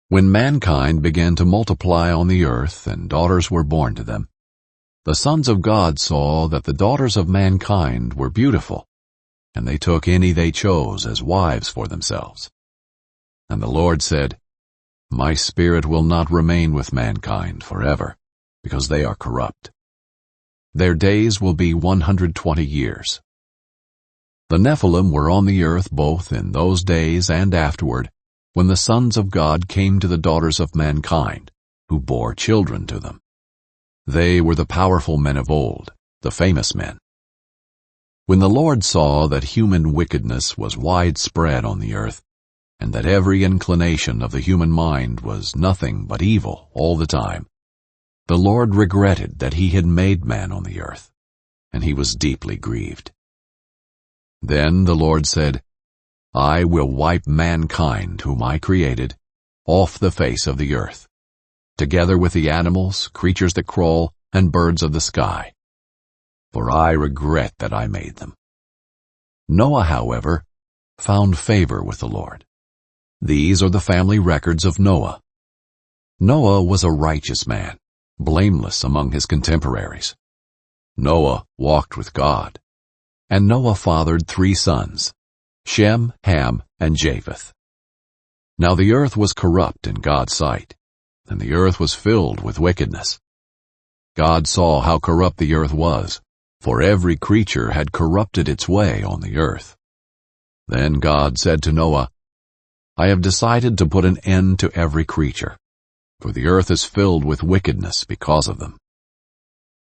When mankind began to multiply on the earth and daughters were born to them, the sons of God saw that the daughters of mankind were beautiful, and they took any they chose as wives for themselves. And the Lord said, My spirit will not remain with mankind forever, because they are corrupt. Their days will be 120 years. The Nephilim were on the earth both in those days and afterward, when the sons of God came to the daughters of mankind, who bore children to them. They were the powerful men of old, the famous men. When the Lord saw that human wickedness was widespread on the earth, and that every inclination of the human mind was nothing but evil all the time, the Lord regretted that he had made man on the earth, and he was deeply grieved. Then the Lord said, I will wipe mankind whom I created off the face of the earth, together with the animals, creatures that crawl, and birds of the sky. For I regret that I made them. Noah, however, found favor with the Lord. These are the family records of Noah. Noah was a righteous man, blameless among his contemporaries. Noah walked with God. And Noah fathered 3 sons, Shem, Ham, and Japheth. Now the earth was corrupt in God's sight, and the earth was filled with wickedness. God saw how corrupt the earth was, for every creature had corrupted its way on the earth. Then God said to Noah, I have decided to put an end to every creature, for the earth is filled with wickedness because of them.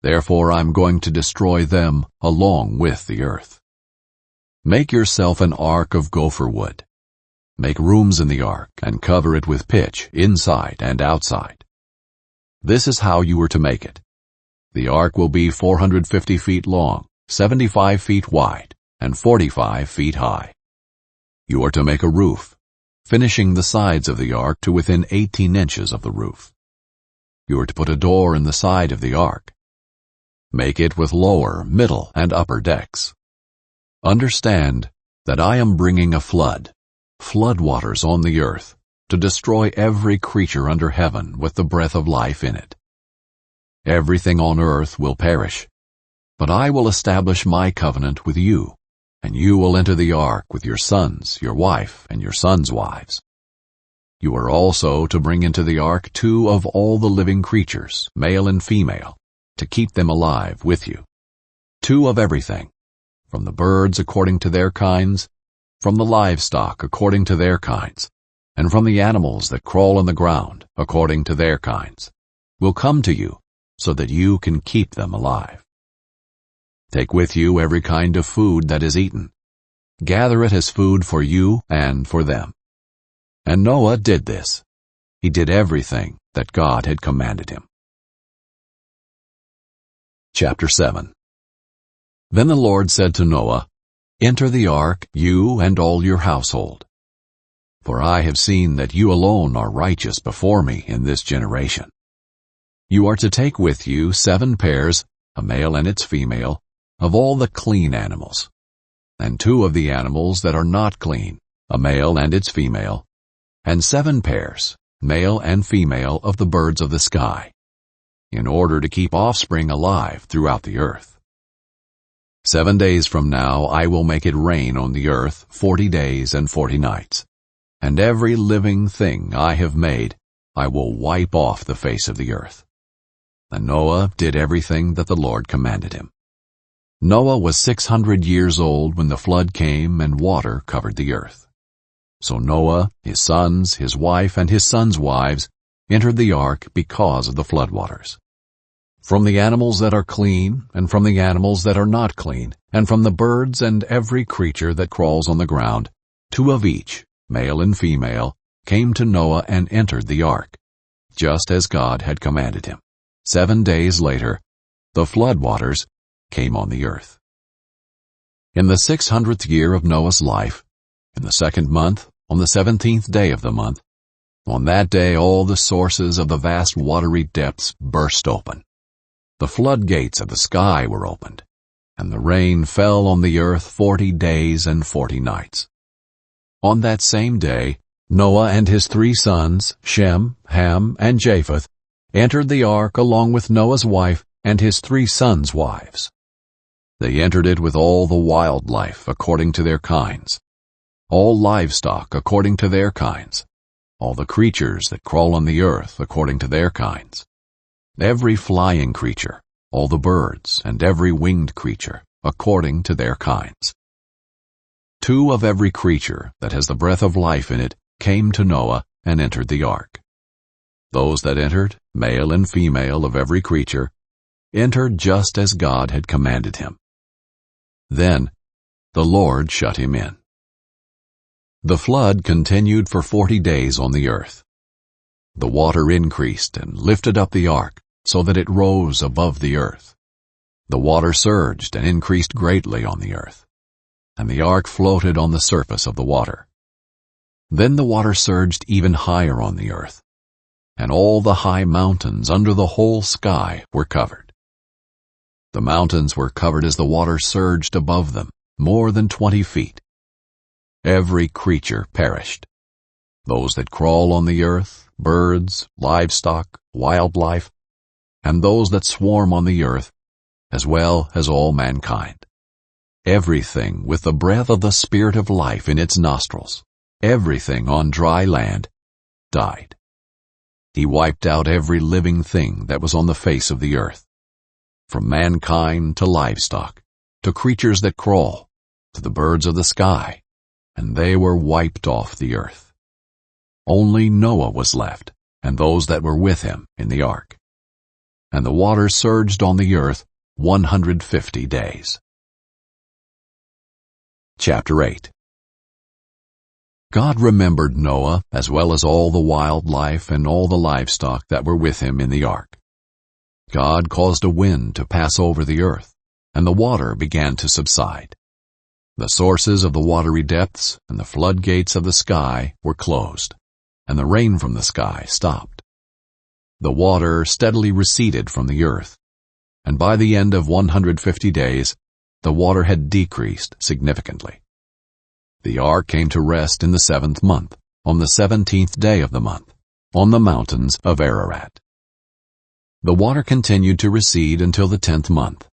Therefore I am going to destroy them along with the earth. Make yourself an ark of gopher wood. Make rooms in the ark and cover it with pitch inside and outside. This is how you are to make it. The ark will be 450 feet long, 75 feet wide, and 45 feet high. You are to make a roof, finishing the sides of the ark to within 18 inches of the roof. You are to put a door in the side of the ark. Make it with lower, middle, and upper decks. Understand that I am bringing a flood waters on the earth, to destroy every creature under heaven with the breath of life in it. Everything on earth will perish, but I will establish my covenant with you, and you will enter the ark with your sons, your wife, and your sons' wives. You are also to bring into the ark 2 of all the living creatures, male and female, to keep them alive with you. 2 of everything, from the birds according to their kinds, from the livestock according to their kinds, and from the animals that crawl on the ground according to their kinds, will come to you, so that you can keep them alive. Take with you every kind of food that is eaten. Gather it as food for you and for them. And Noah did this. He did everything that God had commanded him. Chapter 7. Then the Lord said to Noah, Enter the ark, you and all your household. For I have seen that you alone are righteous before me in this generation. You are to take with you 7 pairs, a male and its female, of all the clean animals, and 2 of the animals that are not clean, a male and its female, and 7 pairs, male and female, of the birds of the sky, in order to keep offspring alive throughout the earth. 7 days from now I will make it rain on the earth 40 days and 40 nights, and every living thing I have made I will wipe off the face of the earth. And Noah did everything that the Lord commanded him. Noah was 600 years old when the flood came and water covered the earth. So Noah, his sons, his wife, and his sons' wives entered the ark because of the floodwaters. From the animals that are clean, and from the animals that are not clean, and from the birds and every creature that crawls on the ground, 2 of each, male and female, came to Noah and entered the ark, just as God had commanded him. 7 days later, the floodwaters came on the earth. In the 600th year of Noah's life, in the 2nd month, on the 17th day of the month, on that day all the sources of the vast watery depths burst open. The floodgates of the sky were opened, and the rain fell on the earth 40 days and 40 nights. On that same day, Noah and his 3 sons, Shem, Ham, and Japheth, entered the ark along with Noah's wife and his 3 sons' wives. They entered it with all the wildlife according to their kinds, all livestock according to their kinds, all the creatures that crawl on the earth according to their kinds, every flying creature, all the birds, and every winged creature according to their kinds. 2 of every creature that has the breath of life in it came to Noah and entered the ark. Those that entered, male and female of every creature, entered just as God had commanded him. Then the Lord shut him in. The flood continued for 40 days on the earth. The water increased and lifted up the ark so that it rose above the earth. The water surged and increased greatly on the earth, and the ark floated on the surface of the water. Then the water surged even higher on the earth, and all the high mountains under the whole sky were covered. The mountains were covered as the water surged above them, more than 20 feet. Every creature perished. Those that crawl on the earth, birds, livestock, wildlife, and those that swarm on the earth, as well as all mankind. Everything with the breath of the Spirit of life in its nostrils, everything on dry land, died. He wiped out every living thing that was on the face of the earth, from mankind to livestock, to creatures that crawl, to the birds of the sky, and they were wiped off the earth. Only Noah was left, and those that were with him in the ark. And the water surged on the earth 150 days. Chapter 8. God remembered Noah as well as all the wildlife and all the livestock that were with him in the ark. God caused a wind to pass over the earth, and the water began to subside. The sources of the watery depths and the floodgates of the sky were closed, and the rain from the sky stopped. The water steadily receded from the earth, and by the end of 150 days, the water had decreased significantly. The ark came to rest in the 7th month, on the 17th day of the month, on the mountains of Ararat. The water continued to recede until the 10th month.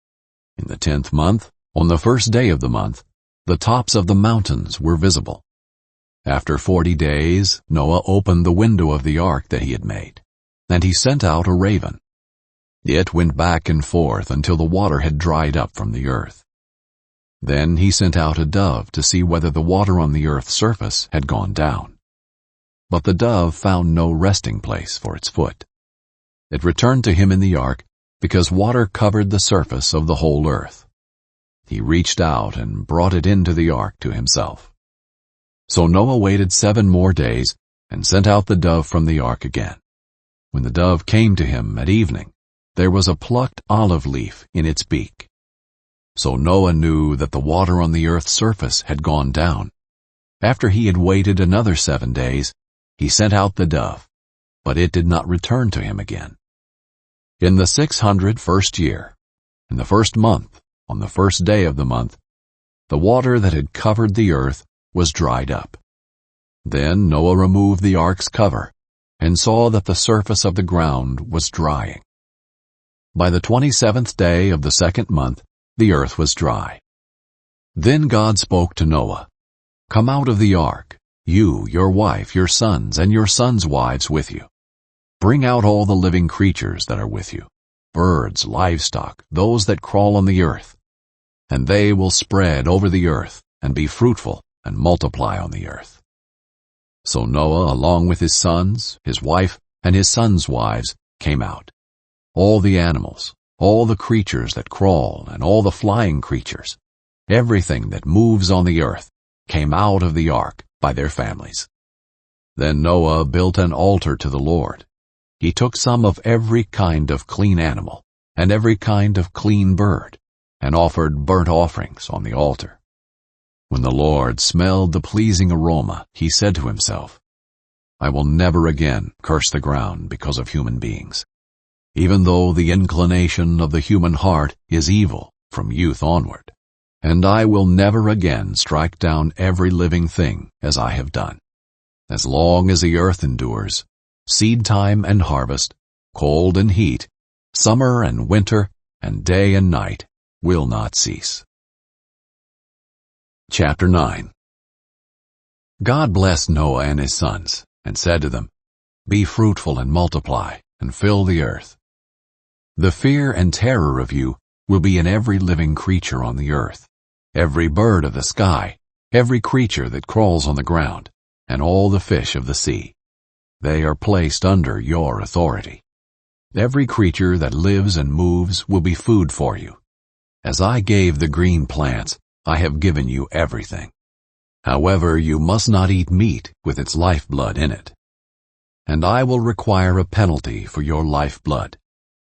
In the 10th month, on the 1st day of the month, the tops of the mountains were visible. After 40 days, Noah opened the window of the ark that he had made, and he sent out a raven. It went back and forth until the water had dried up from the earth. Then he sent out a dove to see whether the water on the earth's surface had gone down. But the dove found no resting place for its foot. It returned to him in the ark because water covered the surface of the whole earth. He reached out and brought it into the ark to himself. So Noah waited 7 more days and sent out the dove from the ark again. When the dove came to him at evening, there was a plucked olive leaf in its beak. So Noah knew that the water on the earth's surface had gone down. After he had waited another 7 days, he sent out the dove, but it did not return to him again. In the 601st year, in the 1st month, on the 1st day of the month, the water that had covered the earth was dried up. Then Noah removed the ark's cover and saw that the surface of the ground was drying. By the 27th day of the 2nd month, the earth was dry. Then God spoke to Noah, "Come out of the ark, you, your wife, your sons, and your sons' wives with you. Bring out all the living creatures that are with you, birds, livestock, those that crawl on the earth, and they will spread over the earth and be fruitful and multiply on the earth." So Noah, along with his sons, his wife, and his sons' wives, came out. All the animals, all the creatures that crawl, and all the flying creatures, everything that moves on the earth, came out of the ark by their families. Then Noah built an altar to the Lord. He took some of every kind of clean animal, and every kind of clean bird, and offered burnt offerings on the altar. When the Lord smelled the pleasing aroma, he said to himself, "I will never again curse the ground because of human beings. Even though the inclination of the human heart is evil from youth onward, and I will never again strike down every living thing as I have done." as long as the earth endures, seed time and harvest, cold and heat, summer and winter, and day and night will not cease. Chapter 9. God blessed Noah and his sons, and said to them, "Be fruitful and multiply, and fill the earth. The fear and terror of you will be in every living creature on the earth, every bird of the sky, every creature that crawls on the ground, and all the fish of the sea. They are placed under your authority. Every creature that lives and moves will be food for you. As I gave the green plants, I have given you everything. However, you must not eat meat with its lifeblood in it. And I will require a penalty for your lifeblood.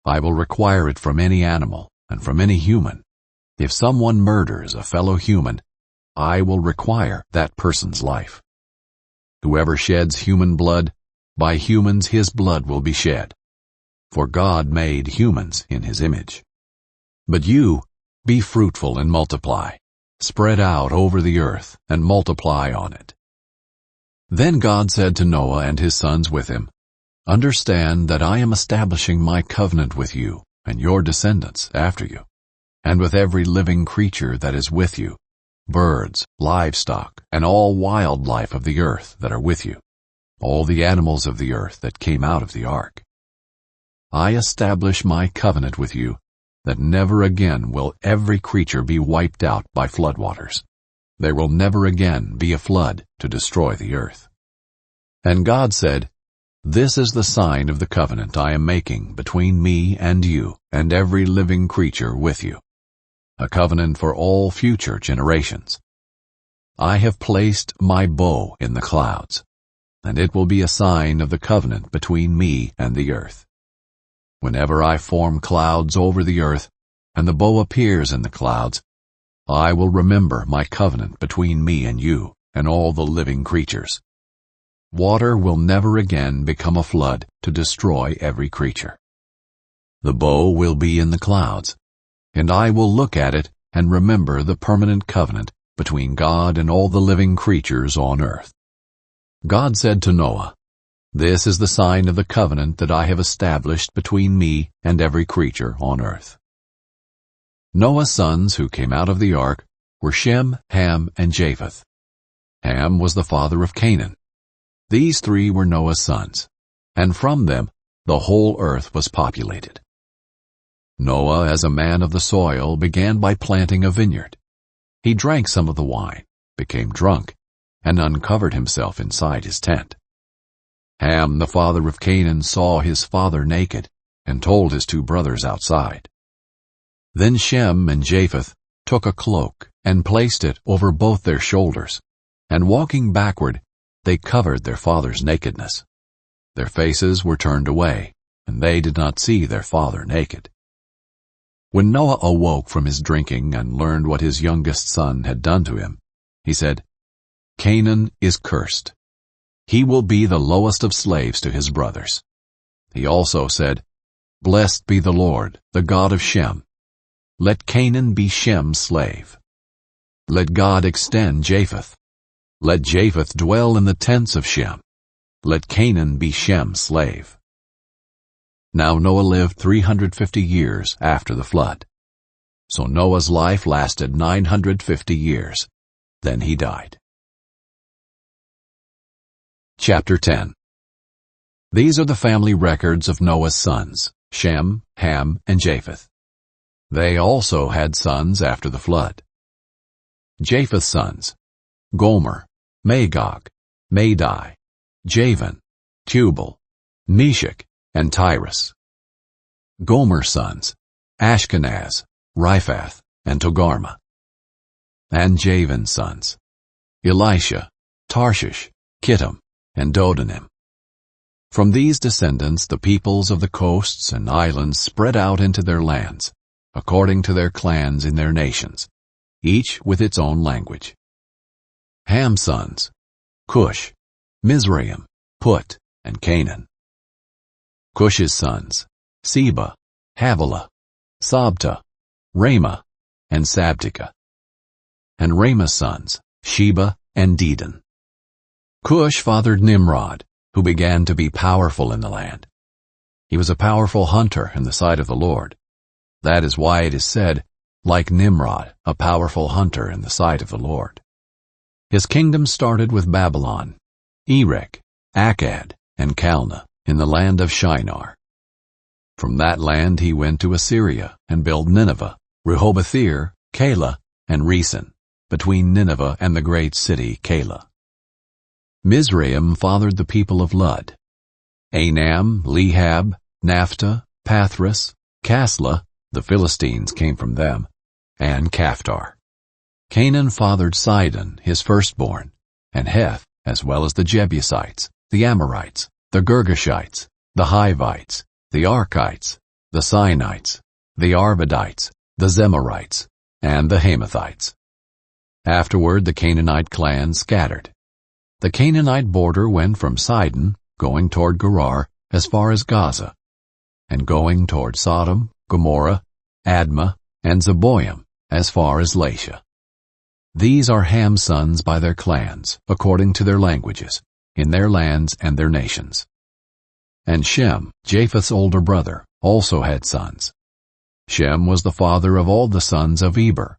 I will require it from any animal and from any human. If someone murders a fellow human, I will require that person's life. Whoever sheds human blood, by humans his blood will be shed. For God made humans in his image. But you, be fruitful and multiply. Spread out over the earth and multiply on it." Then God said to Noah and his sons with him, "Understand that I am establishing my covenant with you and your descendants after you, and with every living creature that is with you, birds, livestock, and all wildlife of the earth that are with you, all the animals of the earth that came out of the ark. I establish my covenant with you that never again will every creature be wiped out by floodwaters. There will never again be a flood to destroy the earth." And God said, "This is the sign of the covenant I am making between me and you and every living creature with you, a covenant for all future generations. I have placed my bow in the clouds, and it will be a sign of the covenant between me and the earth. Whenever I form clouds over the earth, and the bow appears in the clouds, I will remember my covenant between me and you and all the living creatures. Water will never again become a flood to destroy every creature. The bow will be in the clouds, and I will look at it and remember the permanent covenant between God and all the living creatures on earth." God said to Noah, "This is the sign of the covenant that I have established between me and every creature on earth." Noah's sons who came out of the ark were Shem, Ham, and Japheth. Ham was the father of Canaan. These three were Noah's sons, and from them the whole earth was populated. Noah, as a man of the soil, began by planting a vineyard. He drank some of the wine, became drunk, and uncovered himself inside his tent. Ham, the father of Canaan, saw his father naked and told his two brothers outside. Then Shem and Japheth took a cloak and placed it over both their shoulders, and walking backward, they covered their father's nakedness. Their faces were turned away, and they did not see their father naked. When Noah awoke from his drinking and learned what his youngest son had done to him, he said, "Canaan is cursed. He will be the lowest of slaves to his brothers." He also said, "Blessed be the Lord, the God of Shem. Let Canaan be Shem's slave. Let God extend Japheth. Let Japheth dwell in the tents of Shem. Let Canaan be Shem's slave." Now Noah lived 350 years after the flood. So Noah's life lasted 950 years. Then he died. Chapter 10. These are the family records of Noah's sons, Shem, Ham, and Japheth. They also had sons after the flood. Japheth's sons, Gomer, Magog, Madai, Javan, Tubal, Meshach, and Tyrus. Gomer's sons, Ashkenaz, Riphath, and Togarmah. And Javan's sons, Elisha, Tarshish, Kittim, and Dodanim. From these descendants the peoples of the coasts and islands spread out into their lands, according to their clans in their nations, each with its own language. Ham's sons, Cush, Mizraim, Put, and Canaan. Cush's sons, Seba, Havilah, Sabta, Ramah, and Sabteka. And Ramah's sons, Sheba and Dedan. Cush fathered Nimrod, who began to be powerful in the land. He was a powerful hunter in the sight of the Lord. That is why it is said, like Nimrod, a powerful hunter in the sight of the Lord. His kingdom started with Babylon, Erech, Akkad, and Calneh in the land of Shinar. From that land he went to Assyria and built Nineveh, Rehoboth-ir, Calah, and Resen, between Nineveh and the great city Calah. Mizraim fathered the people of Lud. Anam, Lehab, Naphtah, Pathros, Caslah, the Philistines came from them, and Caphtar. Canaan fathered Sidon, his firstborn, and Heth, as well as the Jebusites, the Amorites, the Girgashites, the Hivites, the Archites, the Sinites, the Arvadites, the Zemarites, and the Hamathites. Afterward the Canaanite clan scattered. The Canaanite border went from Sidon, going toward Gerar, as far as Gaza, and going toward Sodom, Gomorrah, Admah, and Zeboim, as far as Lasha. These are Ham's sons by their clans, according to their languages, in their lands and their nations. And Shem, Japheth's older brother, also had sons. Shem was the father of all the sons of Eber.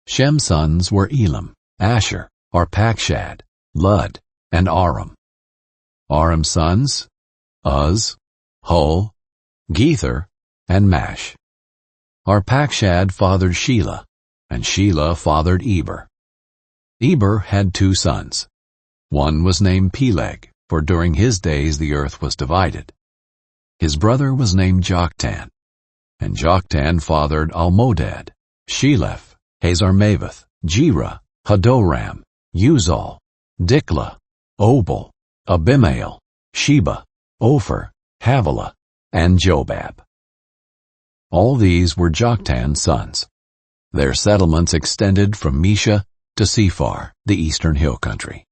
Shem's sons were Elam, Asher, Arpachshad, Lud, and Aram. Aram's sons, Uz, Hul, Gether, and Mash. Arpachshad fathered Shelah, and Shelah fathered Eber. Eber had 2 sons. One was named Peleg, for during his days the earth was divided. His brother was named Joktan, and Joktan fathered Almodad, Sheleph, Hazarmaveth, Jerah, Hadoram, Uzal, Diklah, Obal, Abimael, Sheba, Ophir, Havilah, and Jobab. All these were Joktan's sons. Their settlements extended from Mesha to Sephar, the eastern hill country.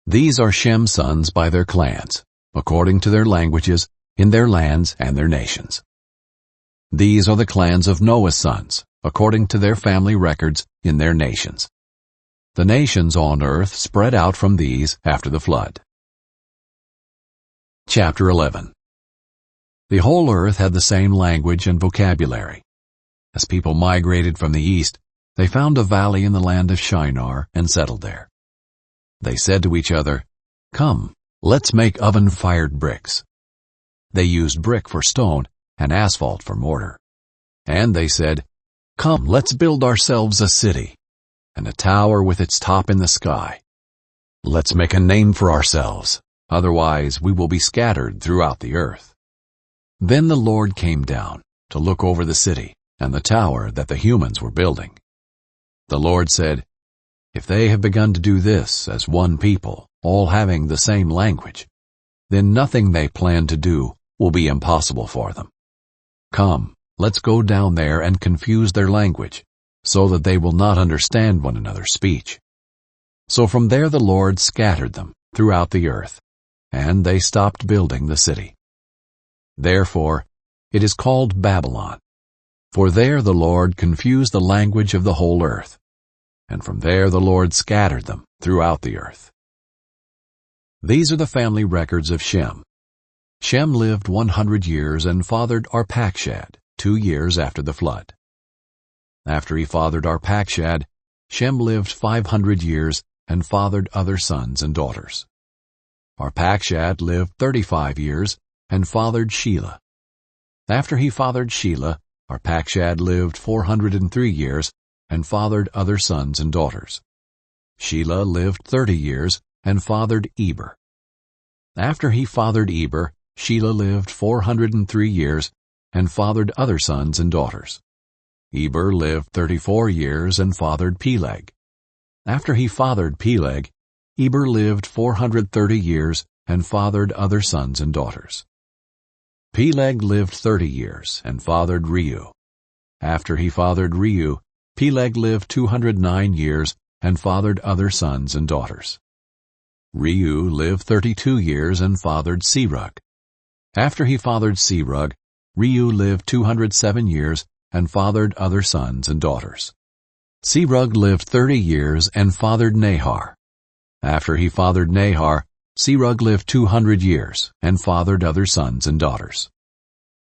These are Shem's sons by their clans, according to their languages, in their lands and their nations. These are the clans of Noah's sons, according to their family records in their nations. The nations on earth spread out from these after the flood. Chapter 11. The whole earth had the same language and vocabulary. As people migrated from the east, they found a valley in the land of Shinar and settled there. They said to each other, "Come, let's make oven-fired bricks." They used brick for stone and asphalt for mortar. And they said, "Come, let's build ourselves a city, and a tower with its top in the sky. Let's make a name for ourselves, otherwise we will be scattered throughout the earth." Then the Lord came down to look over the city and the tower that the humans were building. The Lord said, "If they have begun to do this as one people, all having the same language, then nothing they plan to do will be impossible for them. Come, let's go down there and confuse their language, so that they will not understand one another's speech." So from there the Lord scattered them throughout the earth, and they stopped building the city. Therefore it is called Babylon, for there the Lord confused the language of the whole earth, and from there the Lord scattered them throughout the earth. These are the family records of Shem. Shem lived 100 years and fathered Arpachshad 2 years after the flood. After he fathered Arpachshad, Shem lived 500 years and fathered other sons and daughters. Arpachshad lived 35 years and fathered Shelah. After he fathered Shelah, Arpachshad lived 403 years and fathered other sons and daughters. Shelah lived 30 years and fathered Eber. After he fathered Eber, Shelah lived 403 years and fathered other sons and daughters. Eber lived 34 years and fathered Peleg. After he fathered Peleg, Eber lived 430 years and fathered other sons and daughters. Peleg lived 30 years and fathered Reu. After he fathered Reu, Peleg lived 209 years and fathered other sons and daughters. Reu lived 32 years and fathered Serug. After he fathered Serug, Reu lived 207 years and fathered other sons and daughters. Serug lived 30 years and fathered Nahor. After he fathered Nahor, Serug lived 200 years and fathered other sons and daughters.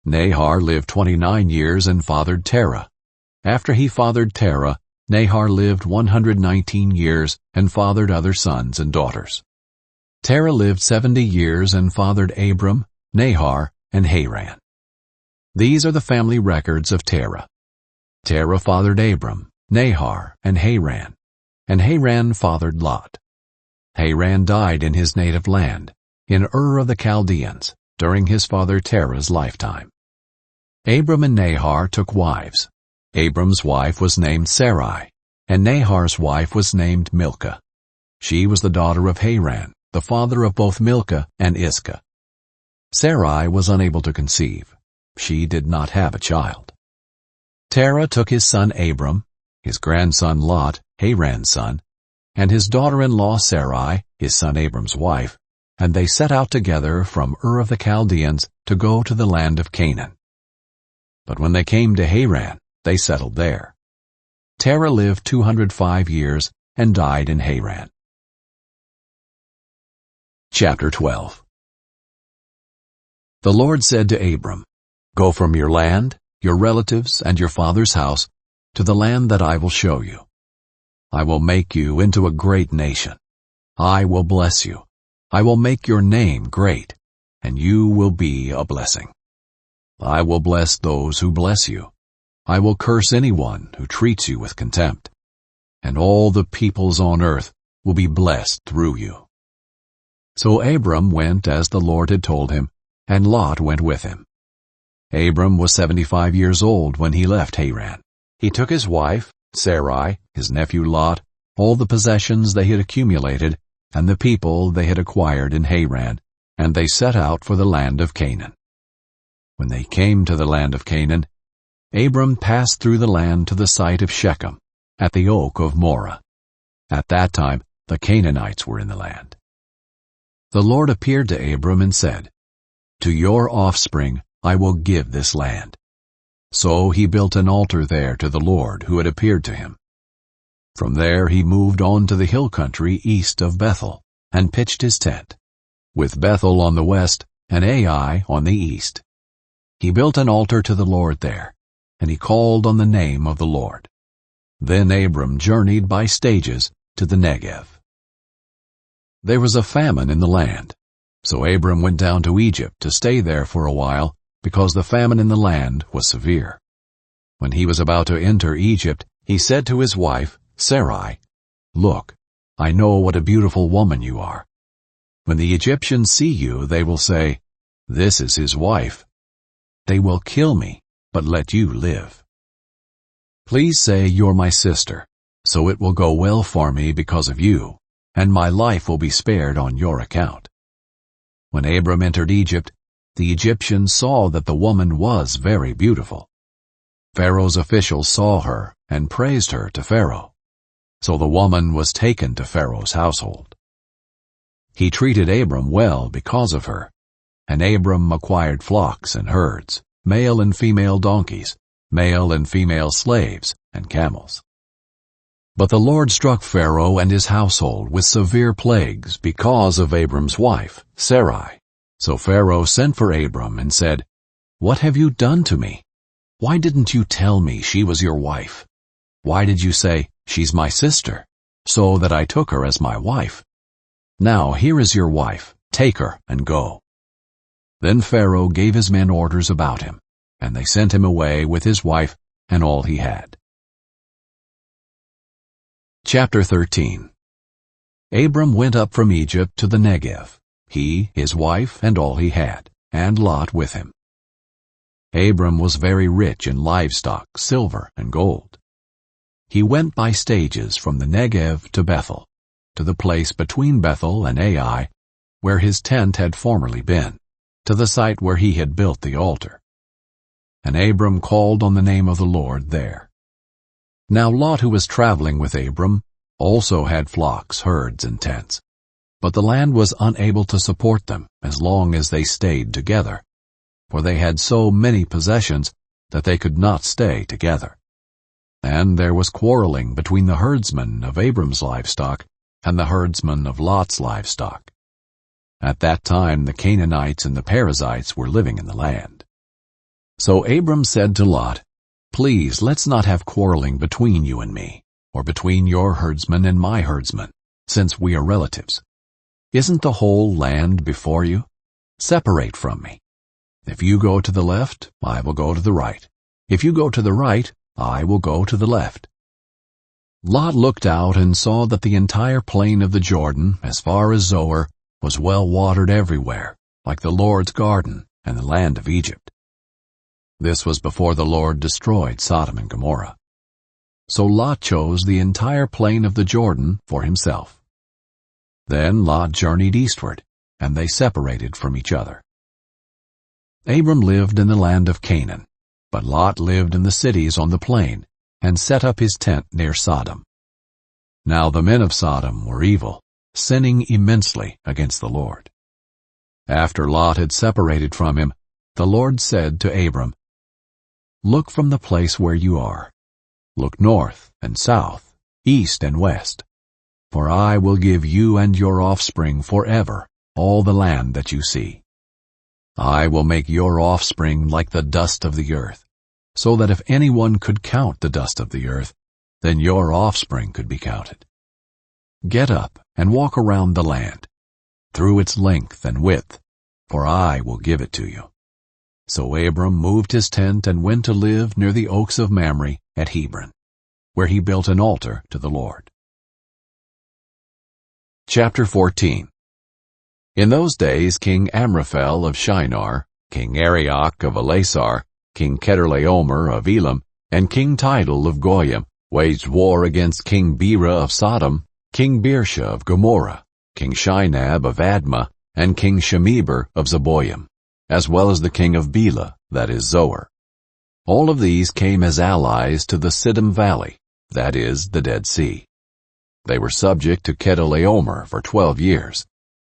Nahor lived 29 years and fathered Terah. After he fathered Terah, Nahor lived 119 years and fathered other sons and daughters. Terah lived 70 years and fathered Abram, Nahor, and Haran. These are the family records of Terah. Terah fathered Abram, Nahor, and Haran fathered Lot. Haran died in his native land, in Ur of the Chaldeans, during his father Terah's lifetime. Abram and Nahor took wives. Abram's wife was named Sarai, and Nahor's wife was named Milcah. She was the daughter of Haran, the father of both Milcah and Iscah. Sarai was unable to conceive. She did not have a child. Terah took his son Abram, his grandson Lot, Haran's son, and his daughter-in-law Sarai, his son Abram's wife, and they set out together from Ur of the Chaldeans to go to the land of Canaan. But when they came to Haran, they settled there. Terah lived 205 years and died in Haran. Chapter 12. The Lord said to Abram, "Go from your land, your relatives, and your father's house to the land that I will show you. I will make you into a great nation. I will bless you. I will make your name great, and you will be a blessing. I will bless those who bless you. I will curse anyone who treats you with contempt, and all the peoples on earth will be blessed through you." So Abram went as the Lord had told him, and Lot went with him. Abram was 75 years old when he left Haran. He took his wife, Sarai, his nephew Lot, all the possessions they had accumulated, and the people they had acquired in Haran, and they set out for the land of Canaan. When they came to the land of Canaan, Abram passed through the land to the site of Shechem, at the oak of Moreh. At that time the Canaanites were in the land. The Lord appeared to Abram and said, "To your offspring I will give this land." So he built an altar there to the Lord who had appeared to him. From there he moved on to the hill country east of Bethel, and pitched his tent, with Bethel on the west and Ai on the east. He built an altar to the Lord there, and he called on the name of the Lord. Then Abram journeyed by stages to the Negev. There was a famine in the land, so Abram went down to Egypt to stay there for a while, because the famine in the land was severe. When he was about to enter Egypt, he said to his wife, Sarai, "Look, I know what a beautiful woman you are. When the Egyptians see you, they will say, 'This is his wife.' They will kill me, but let you live. Please say you're my sister, so it will go well for me because of you, and my life will be spared on your account." When Abram entered Egypt, the Egyptians saw that the woman was very beautiful. Pharaoh's officials saw her and praised her to Pharaoh. So the woman was taken to Pharaoh's household. He treated Abram well because of her, and Abram acquired flocks and herds, male and female donkeys, male and female slaves, and camels. But the Lord struck Pharaoh and his household with severe plagues because of Abram's wife, Sarai. So Pharaoh sent for Abram and said, "What have you done to me? Why didn't you tell me she was your wife? Why did you say, 'She's my sister,' so that I took her as my wife? Now here is your wife, take her and go." Then Pharaoh gave his men orders about him, and they sent him away with his wife and all he had. Chapter 13. Abram went up from Egypt to the Negev, he, his wife, and all he had, and Lot with him. Abram was very rich in livestock, silver, and gold. He went by stages from the Negev to Bethel, to the place between Bethel and Ai, where his tent had formerly been, to the site where he had built the altar. And Abram called on the name of the Lord there. Now Lot, who was traveling with Abram, also had flocks, herds, and tents. But the land was unable to support them as long as they stayed together, for they had so many possessions that they could not stay together. And there was quarreling between the herdsmen of Abram's livestock and the herdsmen of Lot's livestock. At that time the Canaanites and the Perizzites were living in the land. So Abram said to Lot, "Please, let's not have quarreling between you and me, or between your herdsmen and my herdsmen, since we are relatives. Isn't the whole land before you? Separate from me. If you go to the left, I will go to the right. If you go to the right, I will go to the left." Lot looked out and saw that the entire plain of the Jordan, as far as Zoar, was well watered everywhere, like the Lord's garden and the land of Egypt. This was before the Lord destroyed Sodom and Gomorrah. So Lot chose the entire plain of the Jordan for himself. Then Lot journeyed eastward, and they separated from each other. Abram lived in the land of Canaan, but Lot lived in the cities on the plain, and set up his tent near Sodom. Now the men of Sodom were evil, sinning immensely against the Lord. After Lot had separated from him, the Lord said to Abram, "Look from the place where you are. Look north and south, east and west. For I will give you and your offspring forever all the land that you see. I will make your offspring like the dust of the earth, so that if anyone could count the dust of the earth, then your offspring could be counted. Get up and walk around the land, through its length and width, for I will give it to you." So Abram moved his tent and went to live near the oaks of Mamre at Hebron, where he built an altar to the Lord. Chapter 14. In those days King Amraphel of Shinar, King Arioch of Elasar, King Chedorlaomer of Elam, and King Tidal of Goyim waged war against King Bera of Sodom, King Birsha of Gomorrah, King Shinab of Admah, and King Shemeber of Zeboim, as well as the king of Bela, that is Zoar. All of these came as allies to the Siddim Valley, that is, the Dead Sea. They were subject to Chedorlaomer for 12 years,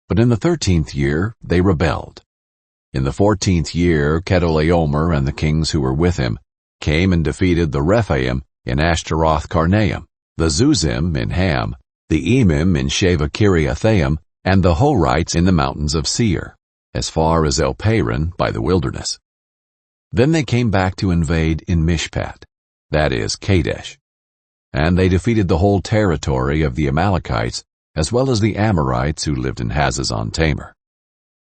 but in the 13th year they rebelled. In the 14th year Chedorlaomer and the kings who were with him came and defeated the Rephaim in Ashtaroth Karnaim, the Zuzim in Ham, the Emim in Sheva Kiriathaim, and the Horites in the mountains of Seir, as far as El Paran by the wilderness. Then they came back to invade in Mishpat, that is, Kadesh. And they defeated the whole territory of the Amalekites, as well as the Amorites who lived in Hazazon Tamar.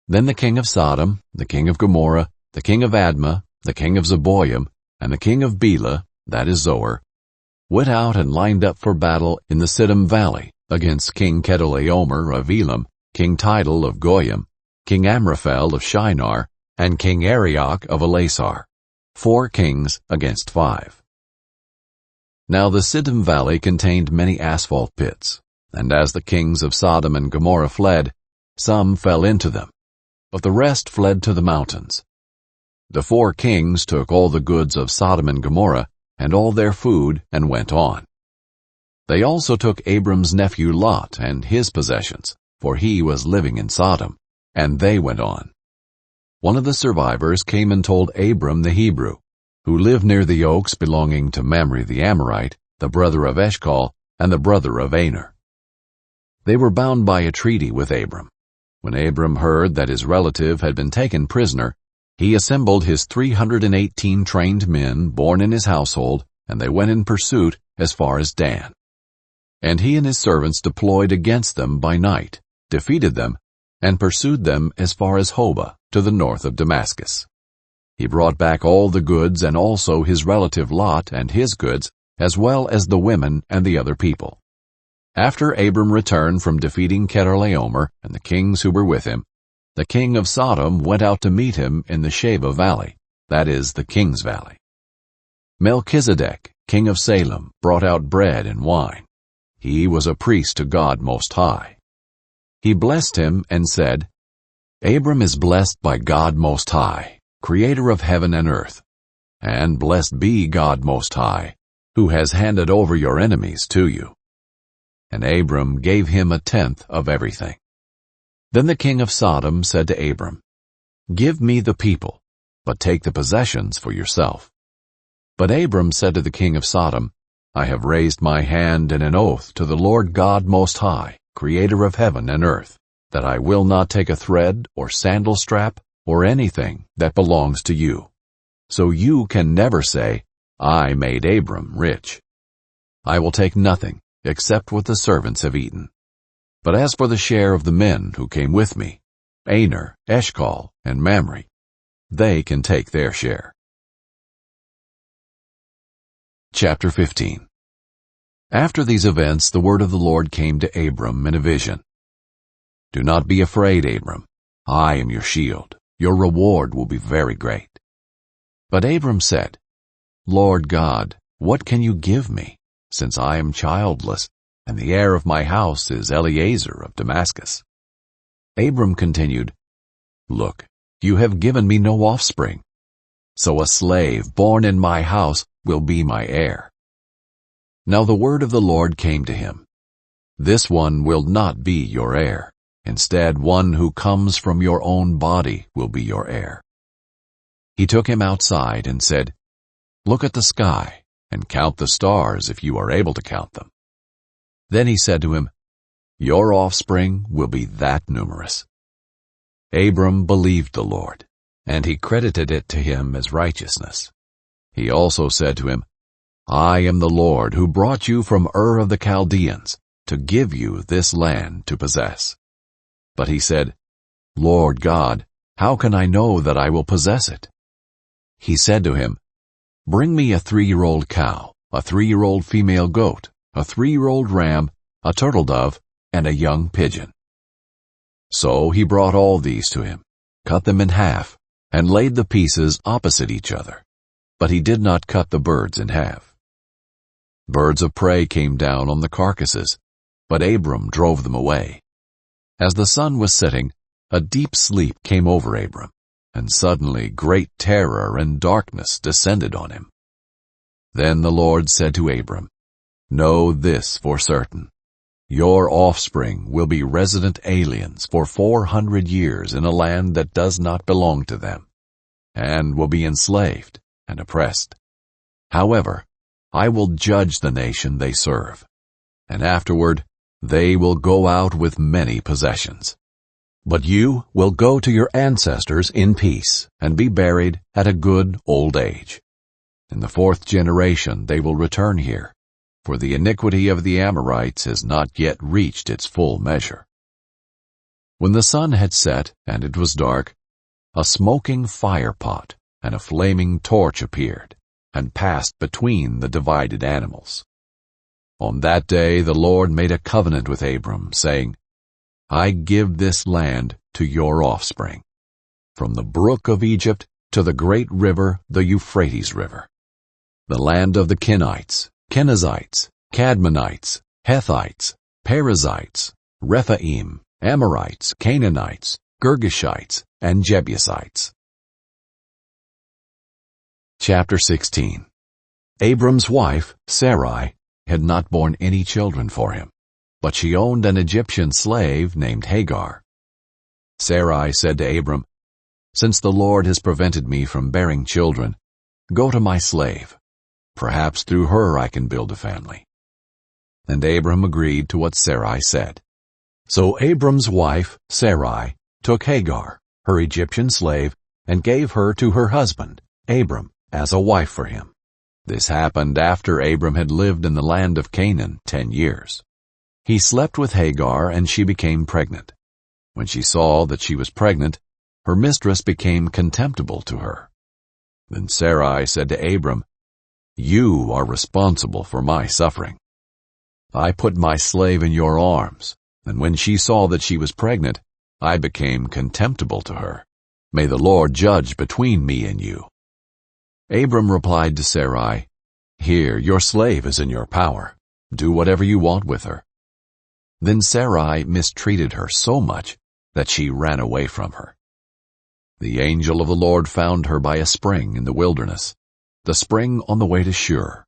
Then the king of Sodom, the king of Gomorrah, the king of Admah, the king of Zeboim, and the king of Bela, that is Zoar, went out and lined up for battle in the Siddim Valley against King Chedorlaomer of Elam, King Tidal of Goyim, King Amraphel of Shinar, and King Arioch of Elasar, 4 kings against 5. Now the Siddim Valley contained many asphalt pits, and as the kings of Sodom and Gomorrah fled, some fell into them, but the rest fled to the mountains. The 4 kings took all the goods of Sodom and Gomorrah, and all their food, and went on. They also took Abram's nephew Lot and his possessions, for he was living in Sodom, and they went on. One of the survivors came and told Abram the Hebrew, who lived near the oaks belonging to Mamre the Amorite, the brother of Eshcol, and the brother of Aner. They were bound by a treaty with Abram. When Abram heard that his relative had been taken prisoner, he assembled his 318 trained men born in his household, and they went in pursuit as far as Dan. And he and his servants deployed against them by night, defeated them, and pursued them as far as Hobah, to the north of Damascus. He brought back all the goods and also his relative Lot and his goods, as well as the women and the other people. After Abram returned from defeating Chedorlaomer and the kings who were with him, the king of Sodom went out to meet him in the Sheva Valley, that is, the King's Valley. Melchizedek, king of Salem, brought out bread and wine. He was a priest to God Most High. He blessed him and said, "Abram is blessed by God Most High, creator of heaven and earth. And blessed be God Most High, who has handed over your enemies to you." And Abram gave him 1/10 of everything. Then the king of Sodom said to Abram, "Give me the people, but take the possessions for yourself." But Abram said to the king of Sodom, I have raised my hand in an oath to the Lord God Most High, Creator of heaven and earth, that I will not take a thread or sandal strap or anything that belongs to you. So you can never say, I made Abram rich. I will take nothing except what the servants have eaten. But as for the share of the men who came with me, Aner, Eshcol, and Mamre, they can take their share. Chapter 15. After these events, the word of the Lord came to Abram in a vision. Do not be afraid, Abram. I am your shield. Your reward will be very great. But Abram said, Lord God, what can you give me, since I am childless, and the heir of my house is Eliezer of Damascus? Abram continued, Look, you have given me no offspring, so a slave born in my house will be my heir. Now the word of the Lord came to him, This one will not be your heir. Instead, one who comes from your own body will be your heir. He took him outside and said, Look at the sky and count the stars if you are able to count them. Then he said to him, Your offspring will be that numerous. Abram believed the Lord, and he credited it to him as righteousness. He also said to him, I am the Lord who brought you from Ur of the Chaldeans to give you this land to possess. But he said, Lord God, how can I know that I will possess it? He said to him, Bring me a 3-year-old cow, a 3-year-old female goat, a 3-year-old ram, a turtle dove, and a young pigeon. So he brought all these to him, cut them in half, and laid the pieces opposite each other. But he did not cut the birds in half. Birds of prey came down on the carcasses, but Abram drove them away. As the sun was setting, a deep sleep came over Abram, and suddenly great terror and darkness descended on him. Then the Lord said to Abram, Know this for certain. Your offspring will be resident aliens for 400 years in a land that does not belong to them, and will be enslaved and oppressed. However, I will judge the nation they serve, and afterward they will go out with many possessions. But you will go to your ancestors in peace and be buried at a good old age. In the 4th generation they will return here, for the iniquity of the Amorites has not yet reached its full measure. When the sun had set and it was dark, a smoking firepot and a flaming torch appeared and passed between the divided animals. On that day the Lord made a covenant with Abram, saying, I give this land to your offspring, from the brook of Egypt to the great river, the Euphrates River, the land of the Kenites, Kenizzites, Cadmonites, Hethites, Perizzites, Rephaim, Amorites, Canaanites, Girgashites, and Jebusites. Chapter 16. Abram's wife, Sarai, had not borne any children for him, but she owned an Egyptian slave named Hagar. Sarai said to Abram, Since the Lord has prevented me from bearing children, go to my slave. Perhaps through her I can build a family. And Abram agreed to what Sarai said. So Abram's wife, Sarai, took Hagar, her Egyptian slave, and gave her to her husband, Abram, as a wife for him. This happened after Abram had lived in the land of Canaan 10 years. He slept with Hagar, and she became pregnant. When she saw that she was pregnant, her mistress became contemptible to her. Then Sarai said to Abram, You are responsible for my suffering. I put my slave in your arms, and when she saw that she was pregnant, I became contemptible to her. May the Lord judge between me and you. Abram replied to Sarai, Here, your slave is in your power. Do whatever you want with her. Then Sarai mistreated her so much that she ran away from her. The angel of the Lord found her by a spring in the wilderness, the spring on the way to Shur.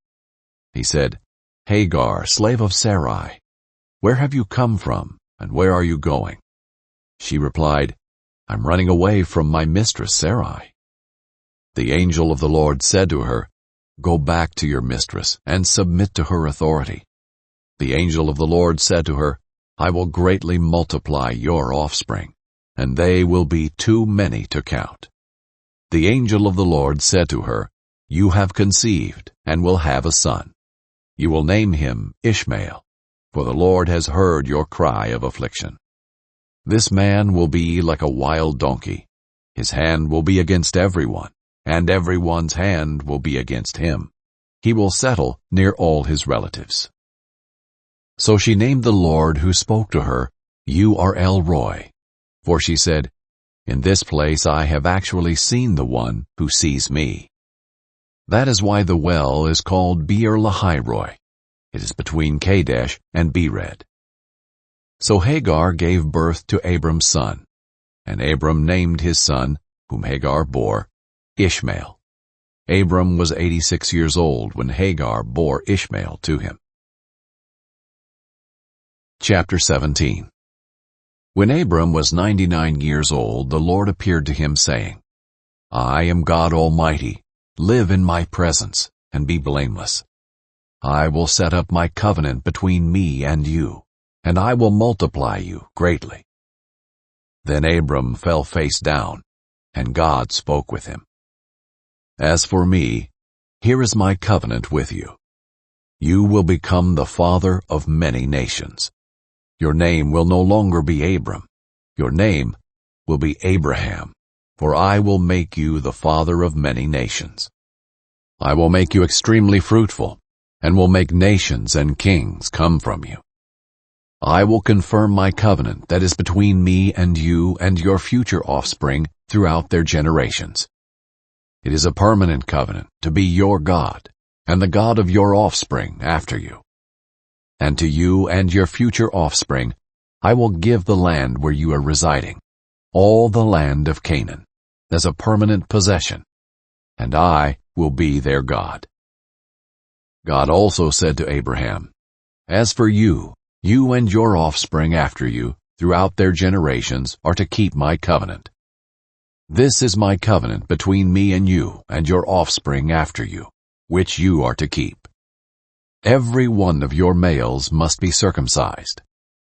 He said, Hagar, slave of Sarai, where have you come from, and where are you going? She replied, I'm running away from my mistress Sarai. The angel of the Lord said to her, Go back to your mistress and submit to her authority. The angel of the Lord said to her, I will greatly multiply your offspring, and they will be too many to count. The angel of the Lord said to her, You have conceived and will have a son. You will name him Ishmael, for the Lord has heard your cry of affliction. This man will be like a wild donkey. His hand will be against everyone, and everyone's hand will be against him. He will settle near all his relatives. So she named the Lord who spoke to her, You are El Roi, for she said, In this place I have actually seen the one who sees me. That is why the well is called Beer Lahai Roi. It is between Kadesh and Bered. So Hagar gave birth to Abram's son, and Abram named his son, whom Hagar bore, Ishmael. Abram was 86 years old when Hagar bore Ishmael to him. Chapter 17. When Abram was 99 years old, the Lord appeared to him, saying, I am God Almighty. Live in my presence, and be blameless. I will set up my covenant between me and you, and I will multiply you greatly. Then Abram fell face down, and God spoke with him. As for me, here is my covenant with you. You will become the father of many nations. Your name will no longer be Abram. Your name will be Abraham, for I will make you the father of many nations. I will make you extremely fruitful, and will make nations and kings come from you. I will confirm my covenant that is between me and you and your future offspring throughout their generations. It is a permanent covenant to be your God, and the God of your offspring after you. And to you and your future offspring I will give the land where you are residing, all the land of Canaan, as a permanent possession, and I will be their God. God also said to Abraham, As for you, you and your offspring after you, throughout their generations, are to keep my covenant. This is my covenant between me and you and your offspring after you, which you are to keep. Every one of your males must be circumcised.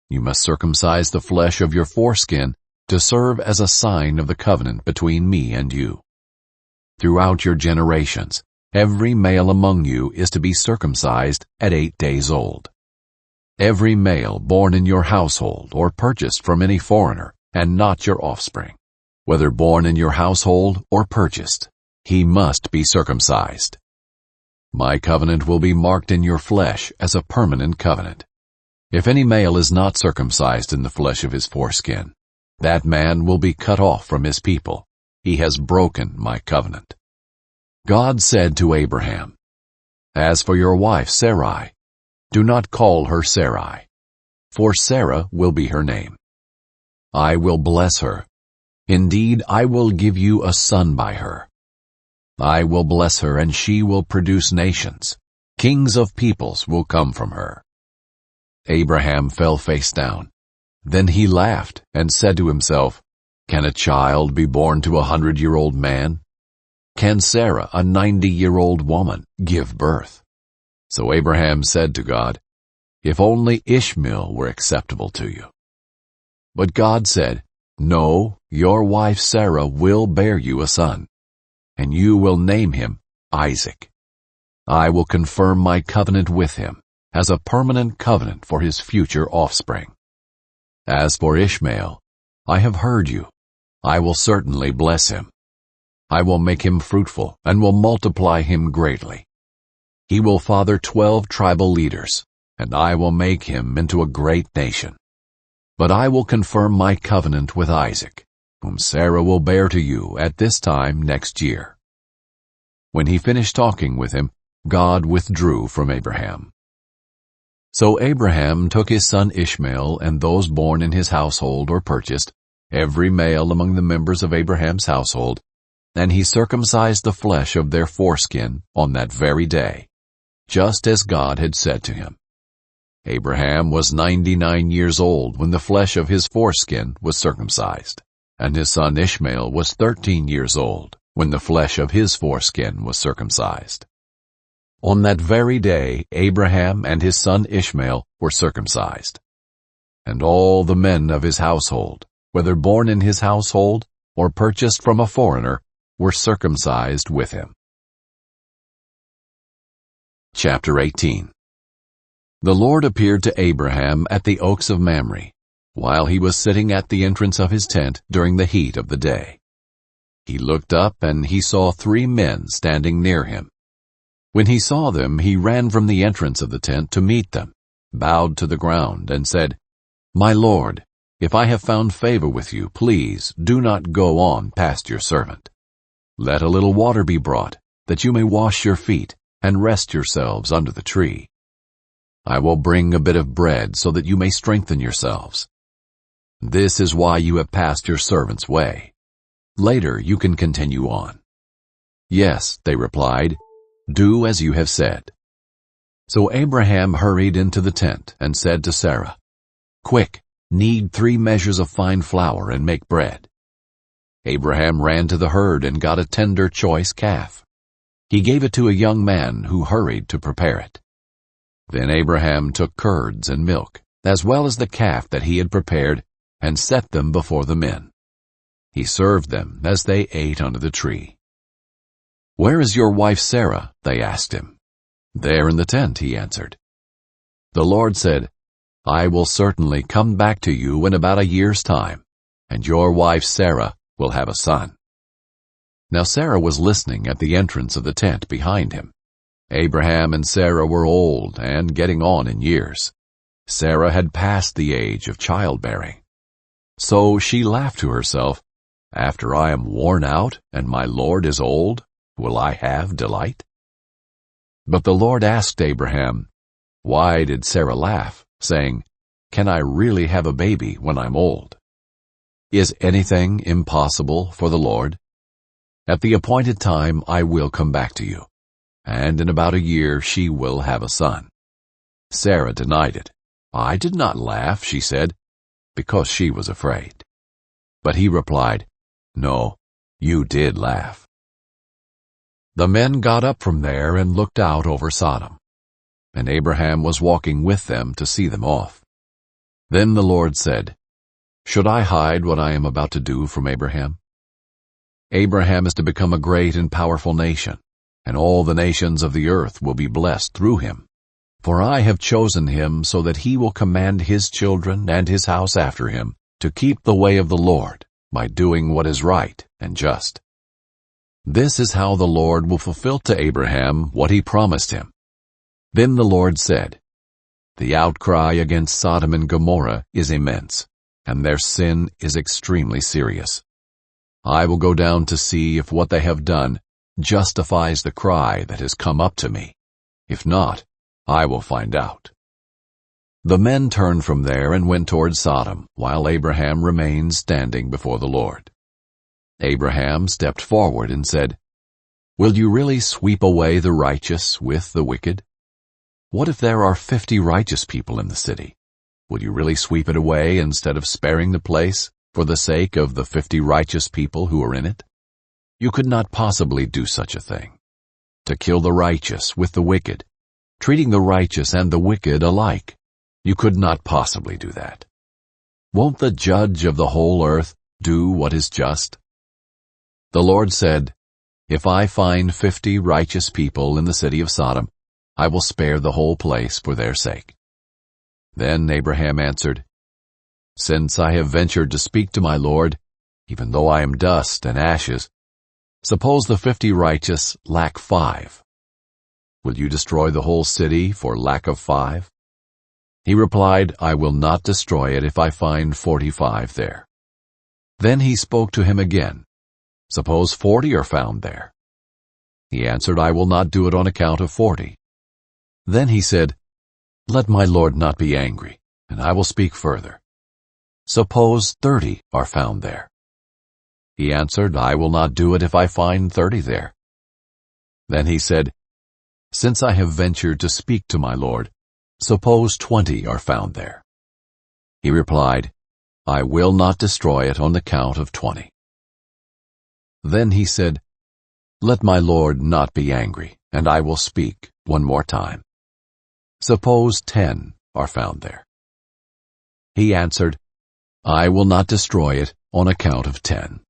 You must circumcise the flesh of your foreskin to serve as a sign of the covenant between me and you. Throughout your generations, every male among you is to be circumcised at 8 days old. Every male born in your household or purchased from any foreigner, and not your offspring, whether born in your household or purchased, he must be circumcised. My covenant will be marked in your flesh as a permanent covenant. If any male is not circumcised in the flesh of his foreskin, that man will be cut off from his people. He has broken my covenant. God said to Abraham, As for your wife Sarai, do not call her Sarai, for Sarah will be her name. I will bless her. Indeed, I will give you a son by her. I will bless her, and she will produce nations. Kings of peoples will come from her. Abraham fell face down. Then he laughed and said to himself, Can a child be born to a 100-year-old man? Can Sarah, a 90-year-old woman, give birth? So Abraham said to God, If only Ishmael were acceptable to you. But God said, No, your wife Sarah will bear you a son, and you will name him Isaac. I will confirm my covenant with him as a permanent covenant for his future offspring. As for Ishmael, I have heard you. I will certainly bless him. I will make him fruitful and will multiply him greatly. He will father 12 tribal leaders, and I will make him into a great nation. But I will confirm my covenant with Isaac, whom Sarah will bear to you at this time next year. When he finished talking with him, God withdrew from Abraham. So Abraham took his son Ishmael and those born in his household or purchased, every male among the members of Abraham's household, and he circumcised the flesh of their foreskin on that very day, just as God had said to him. Abraham was 99 years old when the flesh of his foreskin was circumcised, and his son Ishmael was 13 years old when the flesh of his foreskin was circumcised. On that very day Abraham and his son Ishmael were circumcised. And all the men of his household, whether born in his household or purchased from a foreigner, were circumcised with him. Chapter 18. The Lord appeared to Abraham at the oaks of Mamre, while he was sitting at the entrance of his tent during the heat of the day. He looked up and he saw 3 men standing near him. When he saw them, he ran from the entrance of the tent to meet them, bowed to the ground, and said, "My Lord, if I have found favor with you, please do not go on past your servant. Let a little water be brought, that you may wash your feet and rest yourselves under the tree. I will bring a bit of bread so that you may strengthen yourselves. This is why you have passed your servant's way. Later you can continue on." "Yes," they replied, "do as you have said." So Abraham hurried into the tent and said to Sarah, "Quick, knead 3 measures of fine flour and make bread." Abraham ran to the herd and got a tender choice calf. He gave it to a young man who hurried to prepare it. Then Abraham took curds and milk, as well as the calf that he had prepared, and set them before the men. He served them as they ate under the tree. "Where is your wife Sarah?" they asked him. "There in the tent," he answered. The Lord said, "I will certainly come back to you in about a year's time, and your wife Sarah will have a son." Now Sarah was listening at the entrance of the tent behind him. Abraham and Sarah were old and getting on in years. Sarah had passed the age of childbearing. So she laughed to herself, "After I am worn out and my Lord is old, will I have delight?" But the Lord asked Abraham, "Why did Sarah laugh, saying, 'Can I really have a baby when I'm old?' Is anything impossible for the Lord? At the appointed time I will come back to you, and in about a year she will have a son." Sarah denied it. "I did not laugh," she said, because she was afraid. But he replied, "No, you did laugh." The men got up from there and looked out over Sodom, and Abraham was walking with them to see them off. Then the Lord said, "Should I hide what I am about to do from Abraham? Abraham is to become a great and powerful nation, and all the nations of the earth will be blessed through him. For I have chosen him so that he will command his children and his house after him to keep the way of the Lord by doing what is right and just. This is how the Lord will fulfill to Abraham what he promised him." Then the Lord said, "The outcry against Sodom and Gomorrah is immense, and their sin is extremely serious. I will go down to see if what they have done justifies the cry that has come up to me. If not, I will find out." The men turned from there and went toward Sodom, while Abraham remained standing before the Lord. Abraham stepped forward and said, "Will you really sweep away the righteous with the wicked? What if there are 50 righteous people in the city? Will you really sweep it away instead of sparing the place for the sake of the 50 righteous people who are in it? You could not possibly do such a thing. To kill the righteous with the wicked, treating the righteous and the wicked alike. You could not possibly do that. Won't the judge of the whole earth do what is just?" The Lord said, "If I find 50 righteous people in the city of Sodom, I will spare the whole place for their sake." Then Abraham answered, "Since I have ventured to speak to my Lord, even though I am dust and ashes, suppose the 50 righteous lack 5. Will you destroy the whole city for lack of 5? He replied, "I will not destroy it if I find 45 there." Then he spoke to him again, "Suppose 40 are found there." He answered, "I will not do it on account of 40. Then he said, "Let my Lord not be angry, and I will speak further. Suppose 30 are found there." He answered, "I will not do it if I find 30 there." Then he said, "Since I have ventured to speak to my Lord, suppose 20 are found there." He replied, "I will not destroy it on the count of 20. Then he said, "Let my Lord not be angry, and I will speak, one more time. Suppose 10 are found there. He answered, I will not destroy it on account of 10.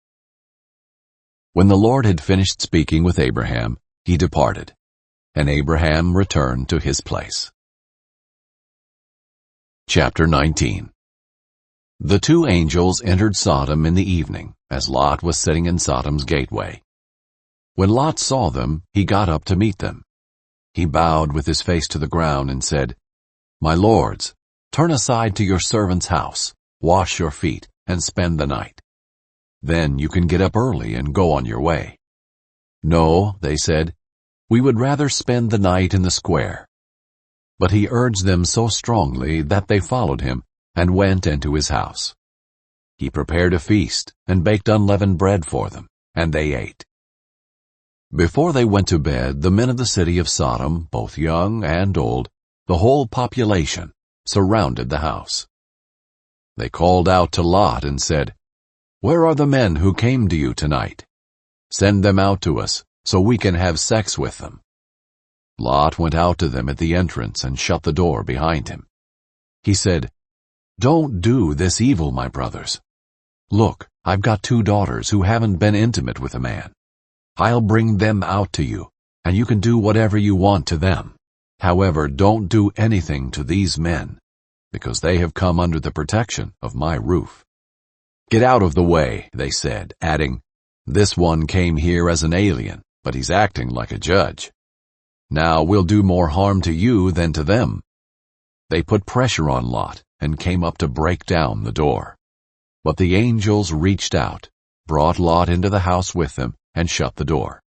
When the Lord had finished speaking with Abraham, he departed, and Abraham returned to his place. Chapter 19. The two angels entered Sodom in the evening, as Lot was sitting in Sodom's gateway. When Lot saw them, he got up to meet them. He bowed with his face to the ground and said, My lords, turn aside to your servant's house, wash your feet, and spend the night. Then you can get up early and go on your way. No, they said, we would rather spend the night in the square. But he urged them so strongly that they followed him and went into his house. He prepared a feast and baked unleavened bread for them, and they ate. Before they went to bed, the men of the city of Sodom, both young and old, the whole population, surrounded the house. They called out to Lot and said, Where are the men who came to you tonight? Send them out to us, so we can have sex with them. Lot went out to them at the entrance and shut the door behind him. He said, Don't do this evil, my brothers. Look, I've got 2 daughters who haven't been intimate with a man. I'll bring them out to you, and you can do whatever you want to them. However, don't do anything to these men, because they have come under the protection of my roof. Get out of the way, they said, adding, This one came here as an alien, but he's acting like a judge. Now we'll do more harm to you than to them. They put pressure on Lot and came up to break down the door. But the angels reached out, brought Lot into the house with them, and shut the door.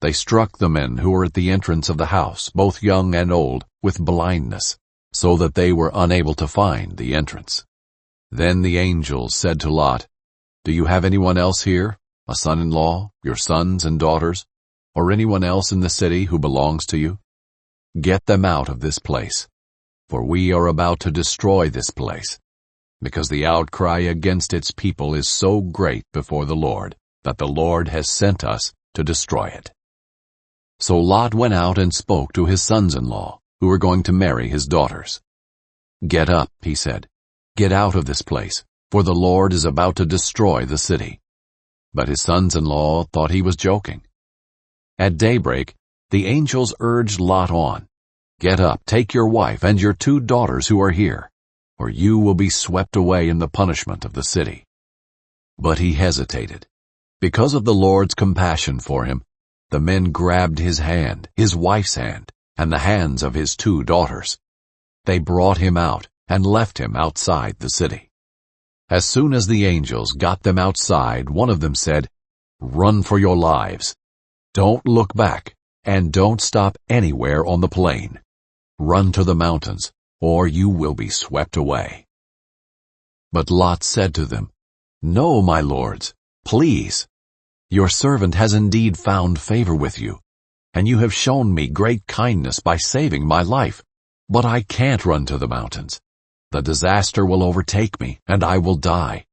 They struck the men who were at the entrance of the house, both young and old, with blindness, so that they were unable to find the entrance. Then the angels said to Lot, Do you have anyone else here, a son-in-law, your sons and daughters, or anyone else in the city who belongs to you? Get them out of this place, for we are about to destroy this place, because the outcry against its people is so great before the Lord, that the Lord has sent us to destroy it. So Lot went out and spoke to his sons-in-law, who were going to marry his daughters. Get up, he said. Get out of this place, for the Lord is about to destroy the city. But his sons-in-law thought he was joking. At daybreak, the angels urged Lot on. Get up, take your wife and your 2 daughters who are here, or you will be swept away in the punishment of the city. But he hesitated. Because of the Lord's compassion for him, the men grabbed his hand, his wife's hand, and the hands of his 2 daughters. They brought him out and left him outside the city. As soon as the angels got them outside, one of them said, Run for your lives. Don't look back, and don't stop anywhere on the plain. Run to the mountains, or you will be swept away. But Lot said to them, No, my lords, please. Your servant has indeed found favor with you, and you have shown me great kindness by saving my life. But I can't run to the mountains. The disaster will overtake me, and I will die.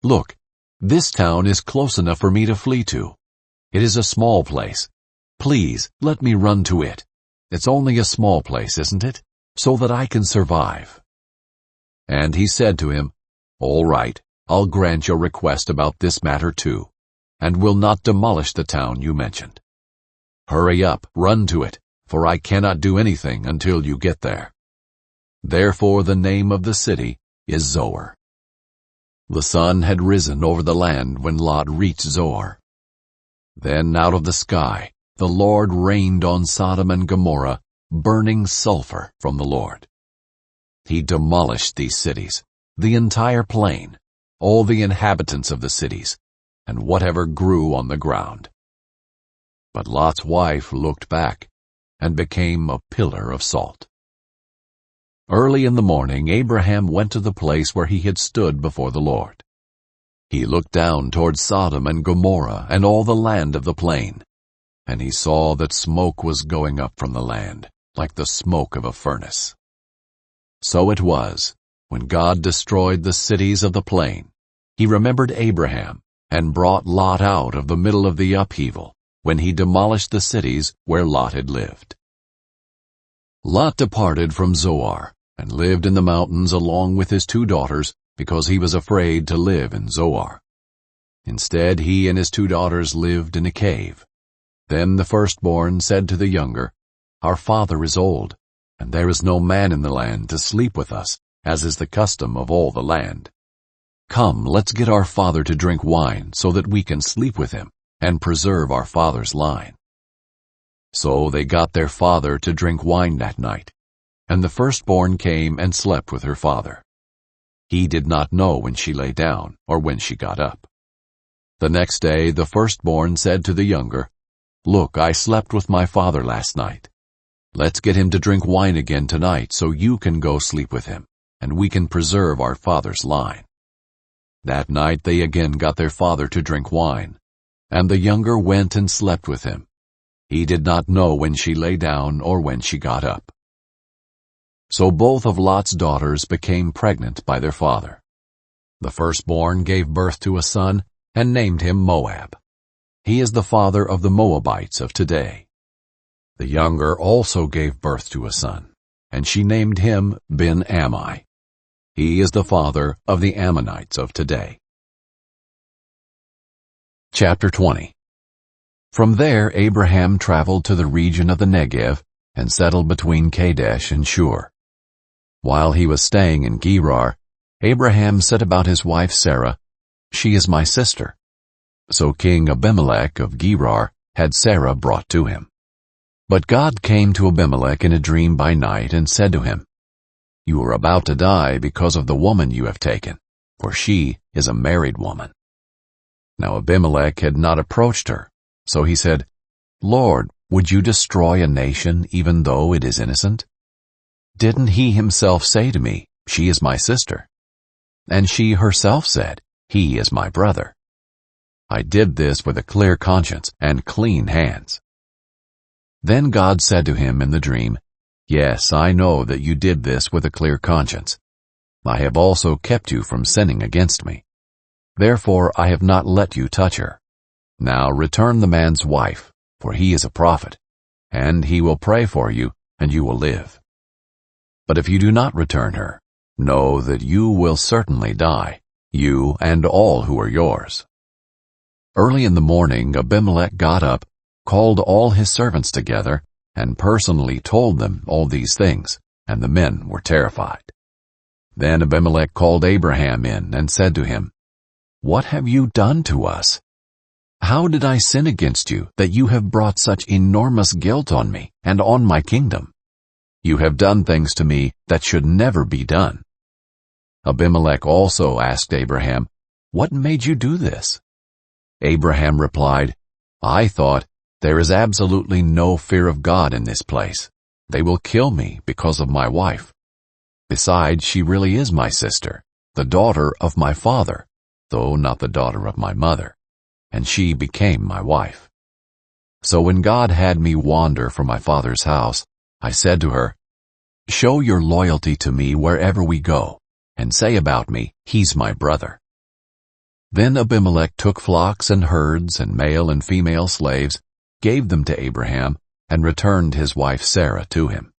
Look, this town is close enough for me to flee to. It is a small place. Please, let me run to it. It's only a small place, isn't it? So that I can survive. And he said to him, All right, I'll grant your request about this matter too, and will not demolish the town you mentioned. Hurry up, run to it, for I cannot do anything until you get there. Therefore the name of the city is Zoar. The sun had risen over the land when Lot reached Zoar. Then out of the sky the Lord rained on Sodom and Gomorrah burning sulfur from the Lord. He demolished these cities, the entire plain, all the inhabitants of the cities, and whatever grew on the ground. But Lot's wife looked back and became a pillar of salt. Early in the morning Abraham went to the place where he had stood before the Lord. He looked down toward Sodom and Gomorrah and all the land of the plain, and he saw that smoke was going up from the land, like the smoke of a furnace. So it was, when God destroyed the cities of the plain, he remembered Abraham and brought Lot out of the middle of the upheaval, when he demolished the cities where Lot had lived. Lot departed from Zoar and lived in the mountains along with his 2 daughters because he was afraid to live in Zoar. Instead, he and his 2 daughters lived in a cave. Then the firstborn said to the younger, "Our father is old, and there is no man in the land to sleep with us, as is the custom of all the land. Come, let's get our father to drink wine so that we can sleep with him and preserve our father's line." So they got their father to drink wine that night, and the firstborn came and slept with her father. He did not know when she lay down or when she got up. The next day the firstborn said to the younger, "Look, I slept with my father last night. Let's get him to drink wine again tonight so you can go sleep with him, and we can preserve our father's line." That night they again got their father to drink wine, and the younger went and slept with him. He did not know when she lay down or when she got up. So both of Lot's daughters became pregnant by their father. The firstborn gave birth to a son and named him Moab. He is the father of the Moabites of today. The younger also gave birth to a son, and she named him Ben-Ammi. He is the father of the Ammonites of today. Chapter 20. From there Abraham traveled to the region of the Negev and settled between Kadesh and Shur. While he was staying in Gerar, Abraham said about his wife Sarah, "She is my sister." So King Abimelech of Gerar had Sarah brought to him. But God came to Abimelech in a dream by night and said to him, "You are about to die because of the woman you have taken, for she is a married woman." Now Abimelech had not approached her, so he said, "Lord, would you destroy a nation even though it is innocent? Didn't he himself say to me, 'She is my sister'? And she herself said, 'He is my brother.' I did this with a clear conscience and clean hands." Then God said to him in the dream, "Yes, I know that you did this with a clear conscience. I have also kept you from sinning against me. Therefore I have not let you touch her. Now return the man's wife, for he is a prophet, and he will pray for you, and you will live. But if you do not return her, know that you will certainly die, you and all who are yours." Early in the morning Abimelech got up, called all his servants together, and personally told them all these things, and the men were terrified. Then Abimelech called Abraham in and said to him, "What have you done to us? How did I sin against you that you have brought such enormous guilt on me and on my kingdom? You have done things to me that should never be done." Abimelech also asked Abraham, "What made you do this?" Abraham replied, "I thought, there is absolutely no fear of God in this place. They will kill me because of my wife. Besides, she really is my sister, the daughter of my father, though not the daughter of my mother, and she became my wife. So when God had me wander from my father's house, I said to her, 'Show your loyalty to me wherever we go, and say about me, he's my brother.' Then Abimelech took flocks and herds and male and female slaves, gave them to Abraham, and returned his wife Sarah to him.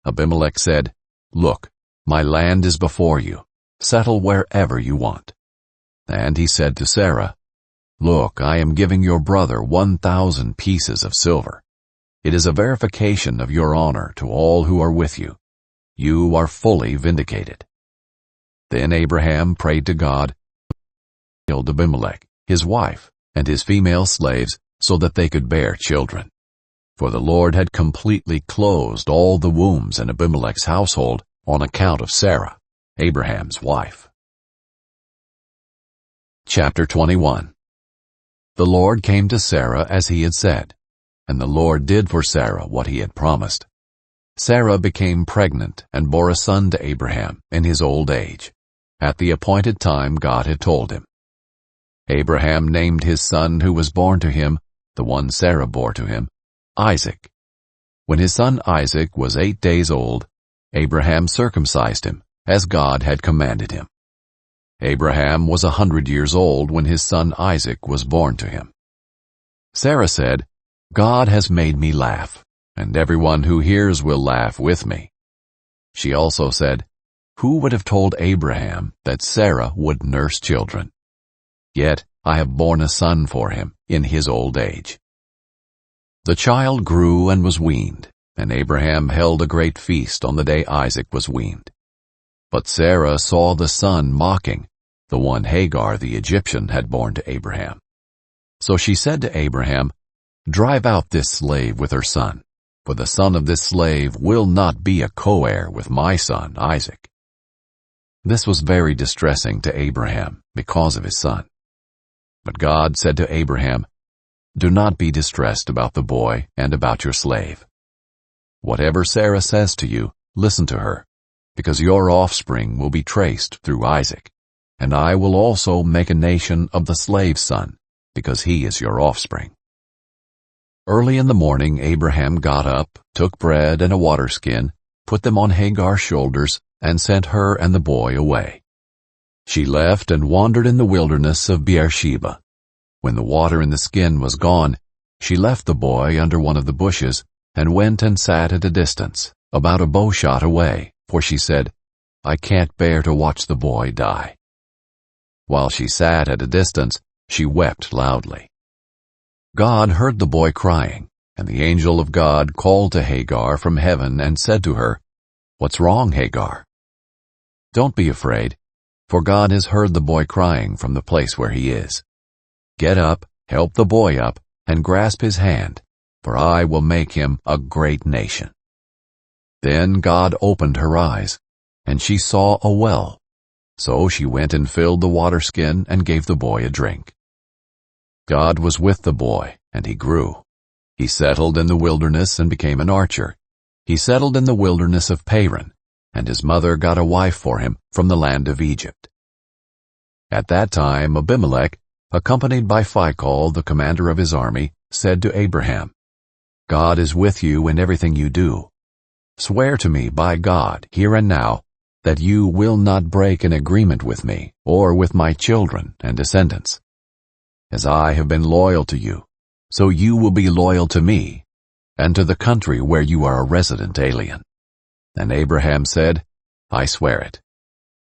Abimelech said, 'Look, my land is before you. Settle wherever you want.' And he said to Sarah, 'Look, I am giving your brother 1,000 pieces of silver. It is a verification of your honor to all who are with you. You are fully vindicated.' Then Abraham prayed to God, killed Abimelech, his wife, and his female slaves, so that they could bear children. For the Lord had completely closed all the wombs in Abimelech's household on account of Sarah, Abraham's wife. Chapter 21. The Lord came to Sarah as he had said, and the Lord did for Sarah what he had promised. Sarah became pregnant and bore a son to Abraham in his old age, at the appointed time God had told him. Abraham named his son who was born to him, the one Sarah bore to him, Isaac. When his son Isaac was 8 days old, Abraham circumcised him, as God had commanded him. Abraham was 100 years old when his son Isaac was born to him. Sarah said, "God has made me laugh, and everyone who hears will laugh with me." She also said, "Who would have told Abraham that Sarah would nurse children? Yet I have borne a son for him in his old age." The child grew and was weaned, and Abraham held a great feast on the day Isaac was weaned. But Sarah saw the son mocking, the one Hagar the Egyptian had borne to Abraham. So she said to Abraham, "Drive out this slave with her son, for the son of this slave will not be a co-heir with my son Isaac." This was very distressing to Abraham because of his son. But God said to Abraham, "Do not be distressed about the boy and about your slave. Whatever Sarah says to you, listen to her, because your offspring will be traced through Isaac, and I will also make a nation of the slave's son, because he is your offspring." Early in the morning Abraham got up, took bread and a water skin, put them on Hagar's shoulders, and sent her and the boy away. She left and wandered in the wilderness of Beersheba. When the water in the skin was gone, she left the boy under one of the bushes and went and sat at a distance, about a bowshot away, for she said, "I can't bear to watch the boy die." While she sat at a distance, she wept loudly. God heard the boy crying, and the angel of God called to Hagar from heaven and said to her, "What's wrong, Hagar? Don't be afraid, for God has heard the boy crying from the place where he is. Get up, help the boy up, and grasp his hand, for I will make him a great nation." Then God opened her eyes, and she saw a well. So she went and filled the water skin and gave the boy a drink. God was with the boy, and he grew. He settled in the wilderness and became an archer. He settled in the wilderness of Paran, and his mother got a wife for him from the land of Egypt. At that time Abimelech, accompanied by Phicol, the commander of his army, said to Abraham, "God is with you in everything you do. Swear to me by God, here and now, that you will not break an agreement with me or with my children and descendants. As I have been loyal to you, so you will be loyal to me and to the country where you are a resident alien." And Abraham said, "I swear it."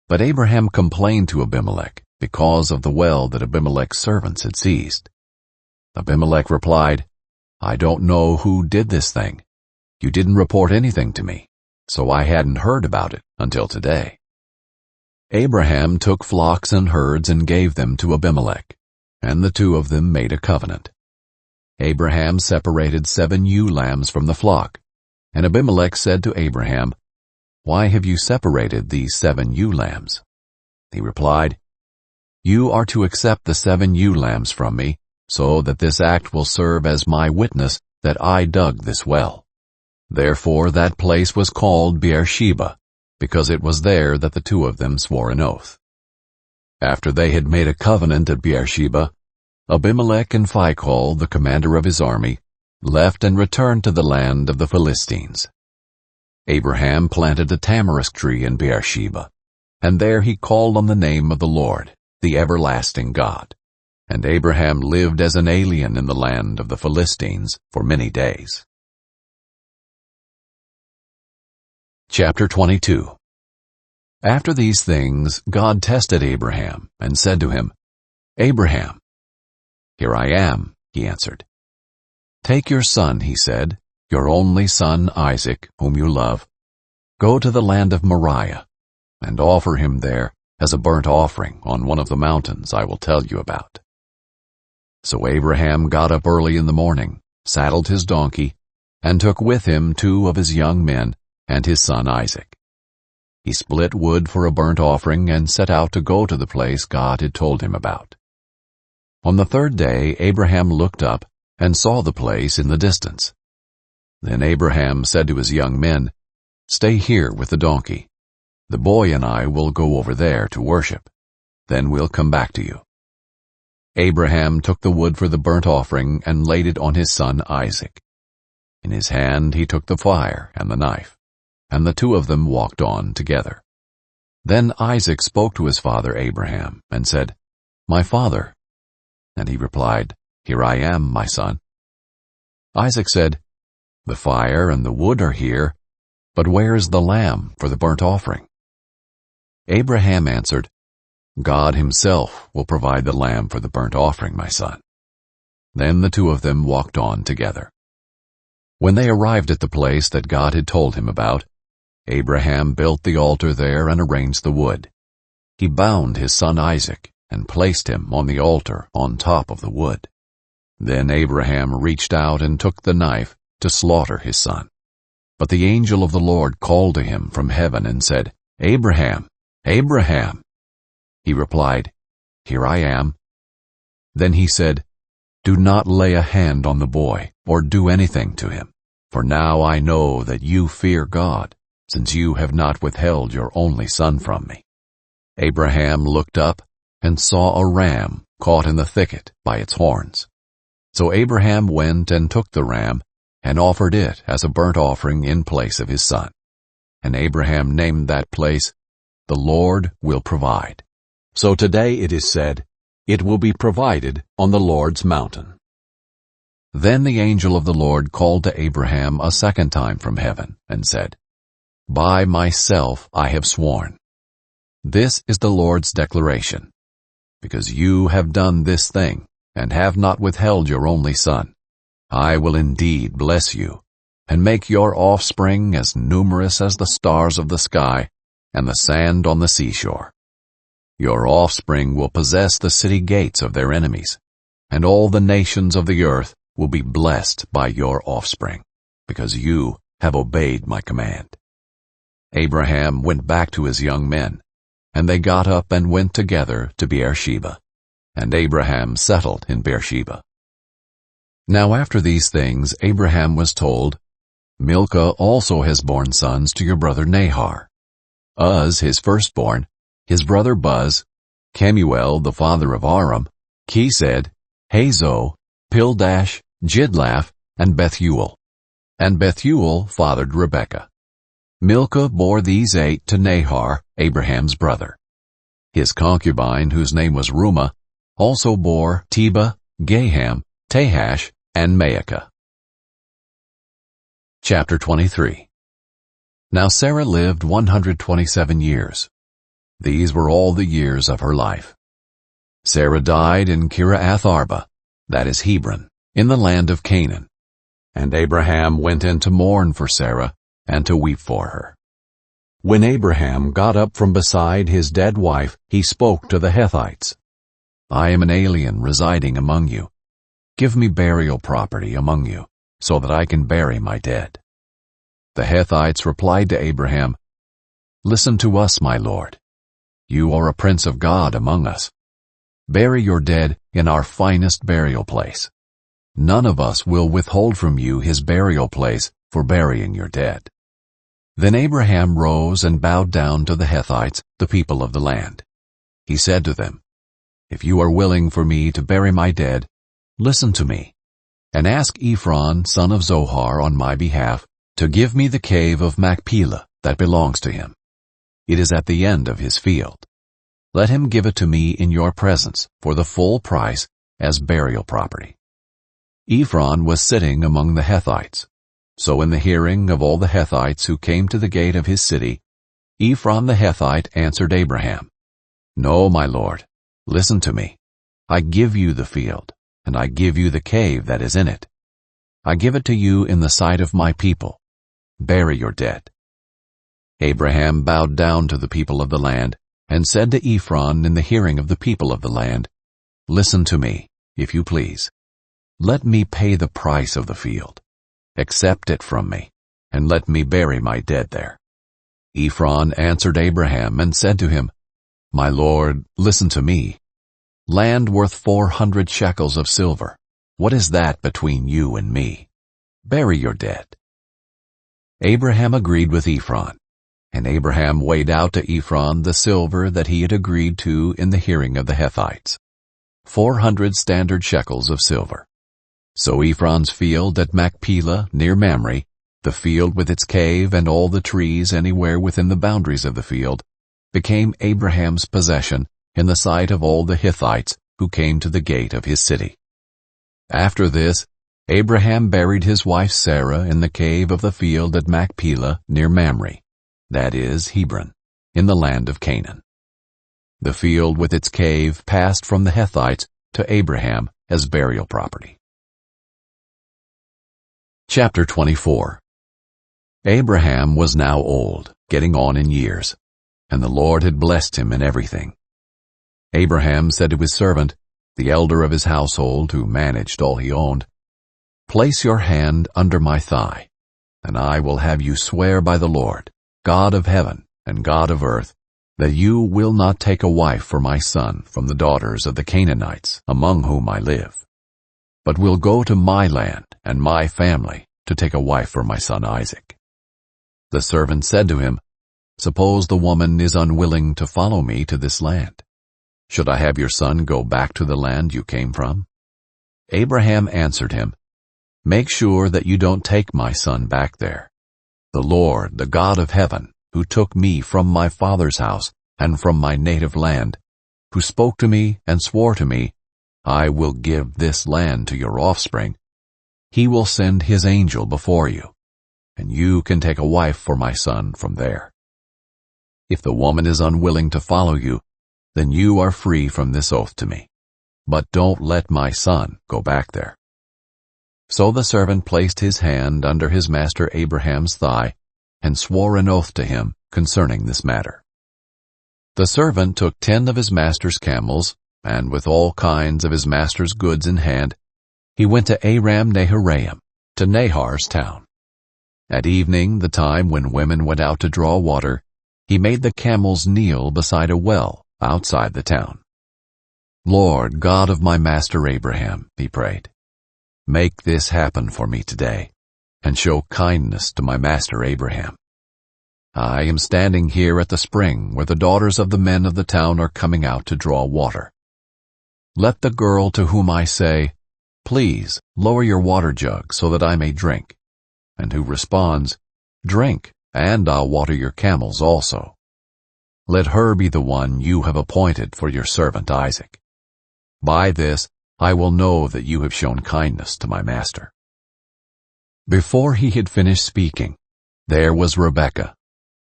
But Abraham complained to Abimelech because of the well that Abimelech's servants had seized. Abimelech replied, "I don't know who did this thing. You didn't report anything to me, so I hadn't heard about it until today." Abraham took flocks and herds and gave them to Abimelech, and the two of them made a covenant. Abraham separated 7 ewe lambs from the flock, and Abimelech said to Abraham, "Why have you separated these 7 ewe lambs?" He replied, "You are to accept the 7 ewe lambs from me, so that this act will serve as my witness that I dug this well." Therefore that place was called Beersheba, because it was there that the two of them swore an oath. After they had made a covenant at Beersheba, Abimelech and Phicol, the commander of his army, left and returned to the land of the Philistines. Abraham planted a tamarisk tree in Beersheba, and there he called on the name of the Lord, the everlasting God. And Abraham lived as an alien in the land of the Philistines for many days. Chapter 22. After these things, God tested Abraham and said to him, "Abraham." "Here I am," he answered. "Take your son," he said, "your only son Isaac, whom you love. Go to the land of Moriah, and offer him there as a burnt offering on one of the mountains I will tell you about." So Abraham got up early in the morning, saddled his donkey, and took with him 2 of his young men and his son Isaac. He split wood for a burnt offering and set out to go to the place God had told him about. On the 3rd day Abraham looked up and saw the place in the distance. Then Abraham said to his young men, "Stay here with the donkey. The boy and I will go over there to worship. Then we'll come back to you." Abraham took the wood for the burnt offering and laid it on his son Isaac. In his hand he took the fire and the knife, and the 2 of them walked on together. Then Isaac spoke to his father Abraham and said, "My father." And he replied, "Here I am, my son." Isaac said, The fire and the wood are here, but where is the lamb for the burnt offering?" Abraham answered, "God himself will provide the lamb for the burnt offering, my son." Then the two of them walked on together. When they arrived at the place that God had told him about, Abraham built the altar there and arranged the wood. He bound his son Isaac and placed him on the altar on top of the wood. Then Abraham reached out and took the knife to slaughter his son. But the angel of the Lord called to him from heaven and said, "Abraham, Abraham." He replied, "Here I am." Then he said, "Do not lay a hand on the boy or do anything to him, for now I know that you fear God, since you have not withheld your only son from me." Abraham looked up and saw a ram caught in the thicket by its horns. So Abraham went and took the ram and offered it as a burnt offering in place of his son. And Abraham named that place, "The Lord will provide." So today it is said, "It will be provided on the Lord's mountain." Then the angel of the Lord called to Abraham a second time from heaven and said, "By myself I have sworn. This is the Lord's declaration. Because you have done this thing and have not withheld your only son, I will indeed bless you and make your offspring as numerous as the stars of the sky and the sand on the seashore. Your offspring will possess the city gates of their enemies, and all the nations of the earth will be blessed by your offspring, because you have obeyed my command." Abraham went back to his young men, and they got up and went together to Beersheba, and Abraham settled in Beersheba. Now after these things Abraham was told, "Milcah also has borne sons to your brother Nahor. Uz, his firstborn, his brother Buz, Kemuel, the father of Aram, Chesed, Hazo, Pildash, Jidlaph, and Bethuel. And Bethuel fathered Rebekah. Milcah bore these 8 to Nahor, Abraham's brother. His concubine, whose name was Reumah, also bore Tebah, Gaham, Tahash, and Maacah. Chapter 23. Now Sarah lived 127 years. These were all the years of her life. Sarah died in Kiriath Arba, that is Hebron, in the land of Canaan. And Abraham went in to mourn for Sarah and to weep for her. When Abraham got up from beside his dead wife, he spoke to the Hethites, "I am an alien residing among you. Give me burial property among you, so that I can bury my dead." The Hethites replied to Abraham, "Listen to us, my lord. You are a prince of God among us. Bury your dead in our finest burial place. None of us will withhold from you his burial place for burying your dead." Then Abraham rose and bowed down to the Hethites, the people of the land. He said to them, "If you are willing for me to bury my dead, listen to me, and ask Ephron, son of Zohar, on my behalf, to give me the cave of Machpelah that belongs to him. It is at the end of his field. Let him give it to me in your presence for the full price as burial property." Ephron was sitting among the Hethites. So in the hearing of all the Hethites who came to the gate of his city, Ephron the Hethite answered Abraham, "No, my lord, listen to me. I give you the field, and I give you the cave that is in it. I give it to you in the sight of my people. Bury your dead." Abraham bowed down to the people of the land and said to Ephron in the hearing of the people of the land, "Listen to me, if you please. Let me pay the price of the field. Accept it from me, and let me bury my dead there." Ephron answered Abraham and said to him, "My lord, listen to me. Land worth 400 shekels of silver. What is that between you and me? Bury your dead." Abraham agreed with Ephron, and Abraham weighed out to Ephron the silver that he had agreed to in the hearing of the Hethites, 400 standard shekels of silver. So Ephron's field at Machpelah near Mamre, the field with its cave and all the trees anywhere within the boundaries of the field, became Abraham's possession in the sight of all the Hittites who came to the gate of his city. After this, Abraham buried his wife Sarah in the cave of the field at Machpelah near Mamre, that is, Hebron, in the land of Canaan. The field with its cave passed from the Hethites to Abraham as burial property. Chapter 24. Abraham was now old, getting on in years, and the Lord had blessed him in everything. Abraham said to his servant, the elder of his household who managed all he owned, "Place your hand under my thigh, and I will have you swear by the Lord, God of heaven and God of earth, that you will not take a wife for my son from the daughters of the Canaanites among whom I live, but will go to my land and my family to take a wife for my son Isaac." The servant said to him, "Suppose the woman is unwilling to follow me to this land. Should I have your son go back to the land you came from?" Abraham answered him, "Make sure that you don't take my son back there. The Lord, the God of heaven, who took me from my father's house and from my native land, who spoke to me and swore to me, 'I will give this land to your offspring,' he will send his angel before you, and you can take a wife for my son from there. If the woman is unwilling to follow you, then you are free from this oath to me. But don't let my son go back there." So the servant placed his hand under his master Abraham's thigh and swore an oath to him concerning this matter. The servant took 10 of his master's camels, and with all kinds of his master's goods in hand, he went to Aram Naharaim, to Nahar's town. At evening, the time when women went out to draw water, he made the camels kneel beside a well outside the town. "Lord, God of my master Abraham," he prayed, "make this happen for me today, and show kindness to my master Abraham. I am standing here at the spring where the daughters of the men of the town are coming out to draw water. Let the girl to whom I say, 'Please lower your water jug so that I may drink,' and who responds, 'Drink, and I'll water your camels also,' let her be the one you have appointed for your servant Isaac. By this I will know that you have shown kindness to my master." Before he had finished speaking, there was Rebekah,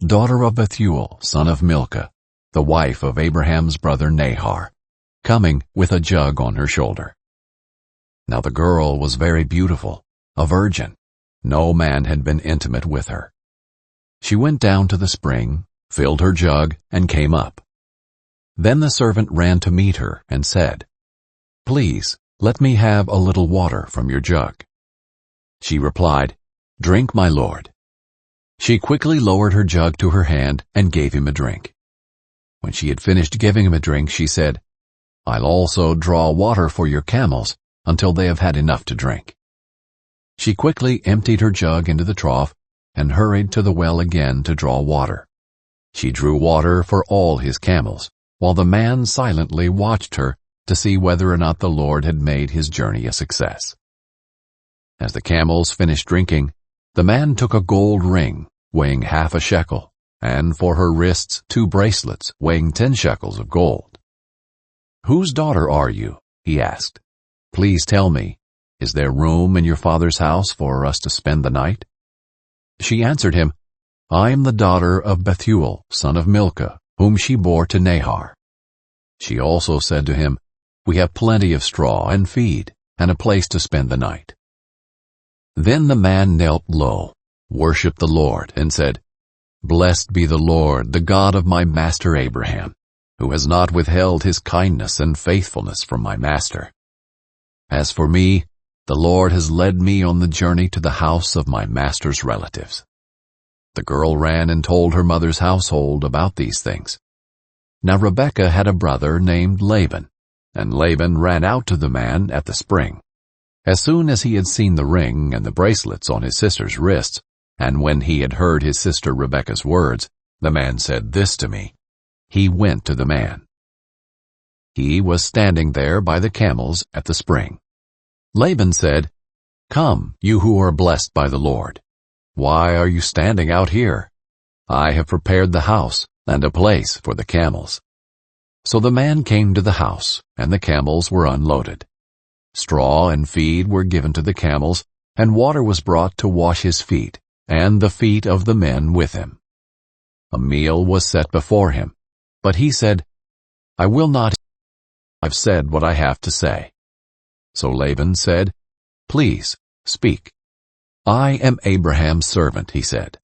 daughter of Bethuel, son of Milcah, the wife of Abraham's brother Nahor, coming with a jug on her shoulder. Now the girl was very beautiful, a virgin. No man had been intimate with her. She went down to the spring, filled her jug, and came up. Then the servant ran to meet her and said, "Please, let me have a little water from your jug." She replied, "Drink, my lord." She quickly lowered her jug to her hand and gave him a drink. When she had finished giving him a drink, she said, "I'll also draw water for your camels until they have had enough to drink." She quickly emptied her jug into the trough and hurried to the well again to draw water. She drew water for all his camels, while the man silently watched her to see whether or not the Lord had made his journey a success. As the camels finished drinking, the man took a gold ring weighing half a shekel, and for her wrists 2 bracelets weighing 10 shekels of gold. "Whose daughter are you?" he asked. "Please tell me, is there room in your father's house for us to spend the night?" She answered him, "I am the daughter of Bethuel, son of Milcah, whom she bore to Nahor." She also said to him, "We have plenty of straw and feed, and a place to spend the night." Then the man knelt low, worshipped the Lord, and said, "Blessed be the Lord, the God of my master Abraham, who has not withheld his kindness and faithfulness from my master. As for me, the Lord has led me on the journey to the house of my master's relatives." The girl ran and told her mother's household about these things. Now Rebekah had a brother named Laban, and Laban ran out to the man at the spring. As soon as he had seen the ring and the bracelets on his sister's wrists, and when he had heard his sister Rebekah's words, "The man said this to me," he went to the man. He was standing there by the camels at the spring. Laban said, "Come, you who are blessed by the Lord. Why are you standing out here? I have prepared the house and a place for the camels." So the man came to the house, and the camels were unloaded. Straw and feed were given to the camels, and water was brought to wash his feet, and the feet of the men with him. A meal was set before him, but he said, "I will not. I've said what I have to say." So Laban said, "Please, speak." "I am Abraham's servant," he said.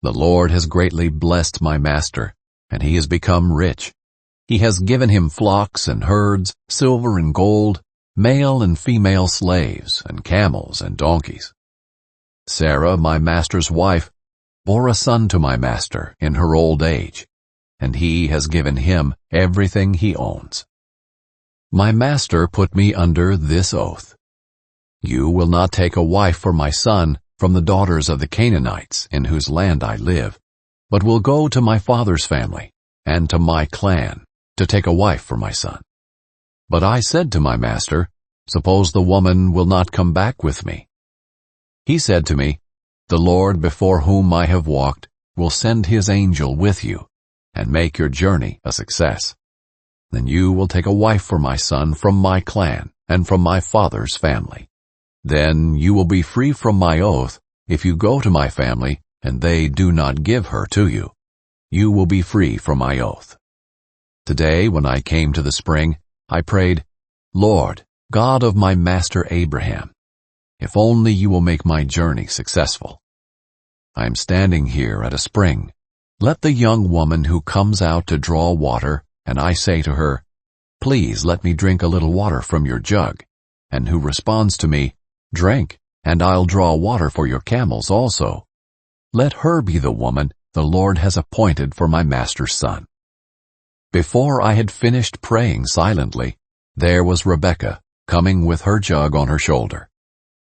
"The Lord has greatly blessed my master, and he has become rich. He has given him flocks and herds, silver and gold, male and female slaves, and camels and donkeys. Sarah, my master's wife, bore a son to my master in her old age, and he has given him everything he owns. My master put me under this oath: you will not take a wife for my son from the daughters of the Canaanites in whose land I live, but will go to my father's family and to my clan to take a wife for my son. But I said to my master, suppose the woman will not come back with me. He said to me, the Lord before whom I have walked will send his angel with you and make your journey a success. Then you will take a wife for my son from my clan and from my father's family. Then you will be free from my oath if you go to my family and they do not give her to you. You will be free from my oath. Today, when I came to the spring, I prayed, Lord, God of my master Abraham, if only you will make my journey successful. I am standing here at a spring. Let the young woman who comes out to draw water, and I say to her, please let me drink a little water from your jug, and who responds to me, drink, and I'll draw water for your camels also. Let her be the woman the Lord has appointed for my master's son. Before I had finished praying silently, there was Rebekah coming with her jug on her shoulder,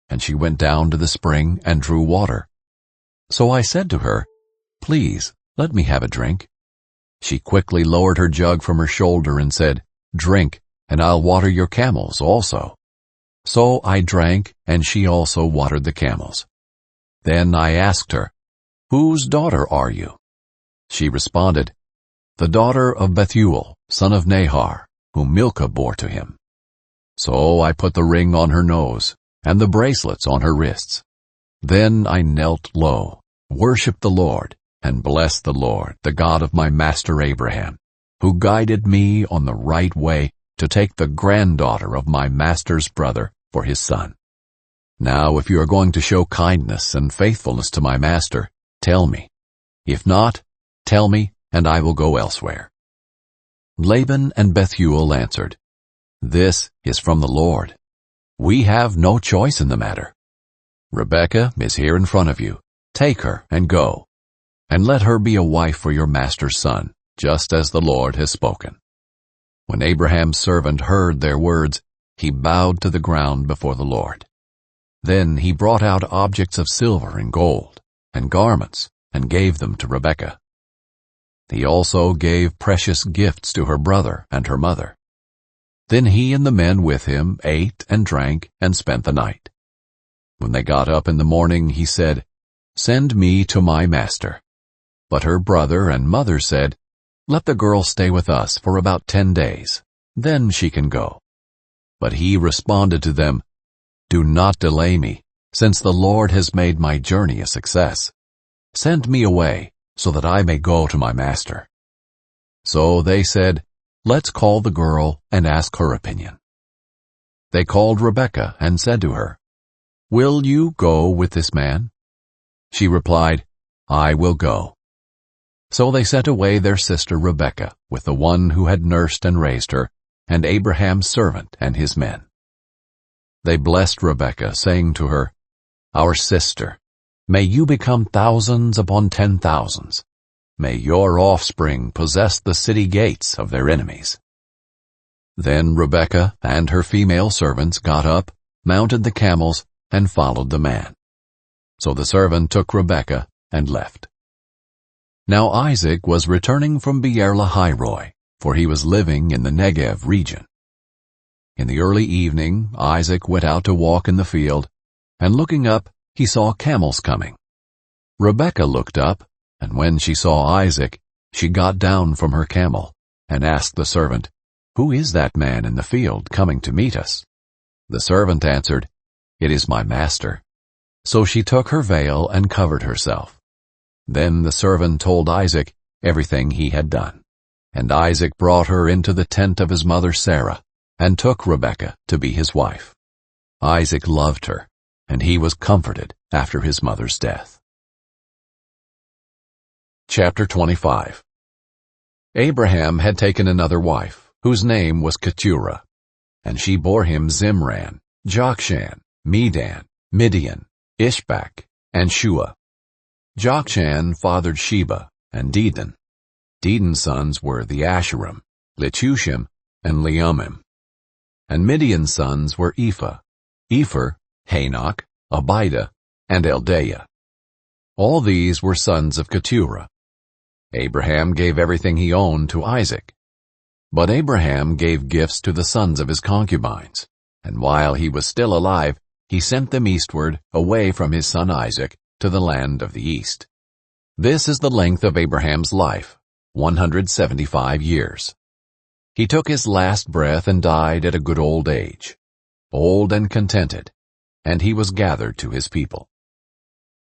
and she went down to the spring and drew water. So I said to her, please, let me have a drink. She quickly lowered her jug from her shoulder and said, drink, and I'll water your camels also. So I drank, and she also watered the camels. Then I asked her, whose daughter are you? She responded, the daughter of Bethuel, son of Nahor, whom Milcah bore to him. So I put the ring on her nose, and the bracelets on her wrists. Then I knelt low, worshipped the Lord, and blessed the Lord, the God of my master Abraham, who guided me on the right way to take the granddaughter of my master's brother for his son. Now if you are going to show kindness and faithfulness to my master, tell me. If not, tell me, and I will go elsewhere. Laban and Bethuel answered, this is from the Lord. We have no choice in the matter. Rebekah is here in front of you. Take her and go, and let her be a wife for your master's son, just as the Lord has spoken. When Abraham's servant heard their words, he bowed to the ground before the Lord. Then he brought out objects of silver and gold, and garments, and gave them to Rebekah. He also gave precious gifts to her brother and her mother. Then he and the men with him ate and drank and spent the night. When they got up in the morning, he said, send me to my master. But her brother and mother said, let the girl stay with us for about 10 days. Then she can go. But he responded to them, do not delay me, since the Lord has made my journey a success. Send me away, so that I may go to my master. So they said, let's call the girl and ask her opinion. They called Rebekah and said to her, will you go with this man? She replied, I will go. So they sent away their sister Rebekah with the one who had nursed and raised her, and Abraham's servant and his men. They blessed Rebekah, saying to her, our sister, may you become thousands upon 10,000s. May your offspring possess the city gates of their enemies. Then Rebekah and her female servants got up, mounted the camels, and followed the man. So the servant took Rebekah and left. Now Isaac was returning from Beer-lahai-roi, for he was living in the Negev region. In the early evening, Isaac went out to walk in the field, and looking up, he saw camels coming. Rebekah looked up, and when she saw Isaac, she got down from her camel, and asked the servant, who is that man in the field coming to meet us? The servant answered, "It is my master." So she took her veil and covered herself. Then the servant told Isaac everything he had done. And Isaac brought her into the tent of his mother Sarah, and took Rebekah to be his wife. Isaac loved her, and he was comforted after his mother's death. Chapter 25. Abraham had taken another wife, whose name was Keturah, and she bore him Zimran, Jokshan, Medan, Midian, Ishbak, and Shua. Jokshan fathered Sheba and Dedan. Dedan's sons were the Asherim, Letushim, and Leumim. And Midian's sons were Ephah, Epher, Hanok, Abida, and Eldaah. All these were sons of Keturah. Abraham gave everything he owned to Isaac. But Abraham gave gifts to the sons of his concubines, and while he was still alive, he sent them eastward, away from his son Isaac, to the land of the east. This is the length of Abraham's life, 175 years. He took his last breath and died at a good old age, old and contented, and he was gathered to his people.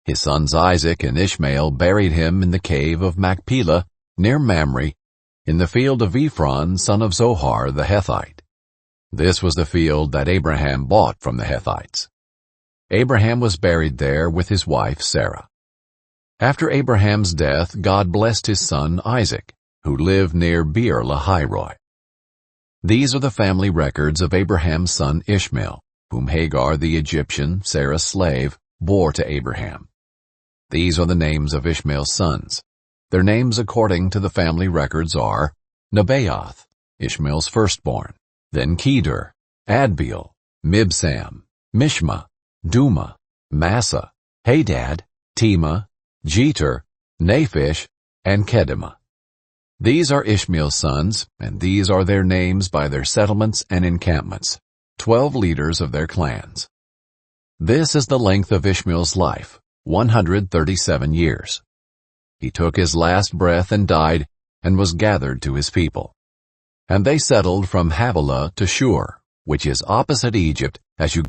His sons Isaac and Ishmael buried him in the cave of Machpelah, near Mamre, in the field of Ephron, son of Zohar the Hethite. This was the field that Abraham bought from the Hethites. Abraham was buried there with his wife Sarah. After Abraham's death, God blessed his son Isaac, who lived near Beer Lahairoi. These are the family records of Abraham's son Ishmael, whom Hagar the Egyptian, Sarah's slave, bore to Abraham. These are the names of Ishmael's sons. Their names according to the family records are Nebaioth, Ishmael's firstborn, then Kedar, Adbeel, Mibsam, Mishma, Duma, Massa, Hadad, Tema, Jeter, Naphish, and Kedemah. These are Ishmael's sons, and these are their names by their settlements and encampments, 12 leaders of their clans. This is the length of Ishmael's life, 137 years. He took his last breath and died, and was gathered to his people. And they settled from Havilah to Shur, which is opposite Egypt as you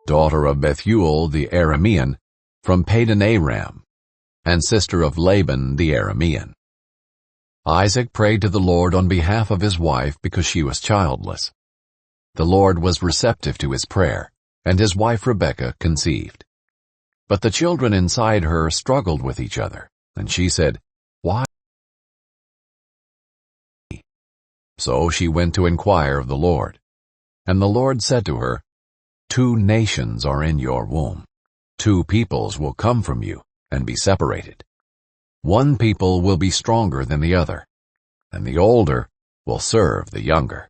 daughter of Bethuel the Aramean, from Padan Aram, and sister of Laban the Aramean. Isaac prayed to the Lord on behalf of his wife because she was childless. The Lord was receptive to his prayer, and his wife Rebekah conceived. But the children inside her struggled with each other, and she said, "Why?" So she went to inquire of the Lord. And the Lord said to her, "2 nations are in your womb. 2 peoples will come from you and be separated. One people will be stronger than the other, and the older will serve the younger."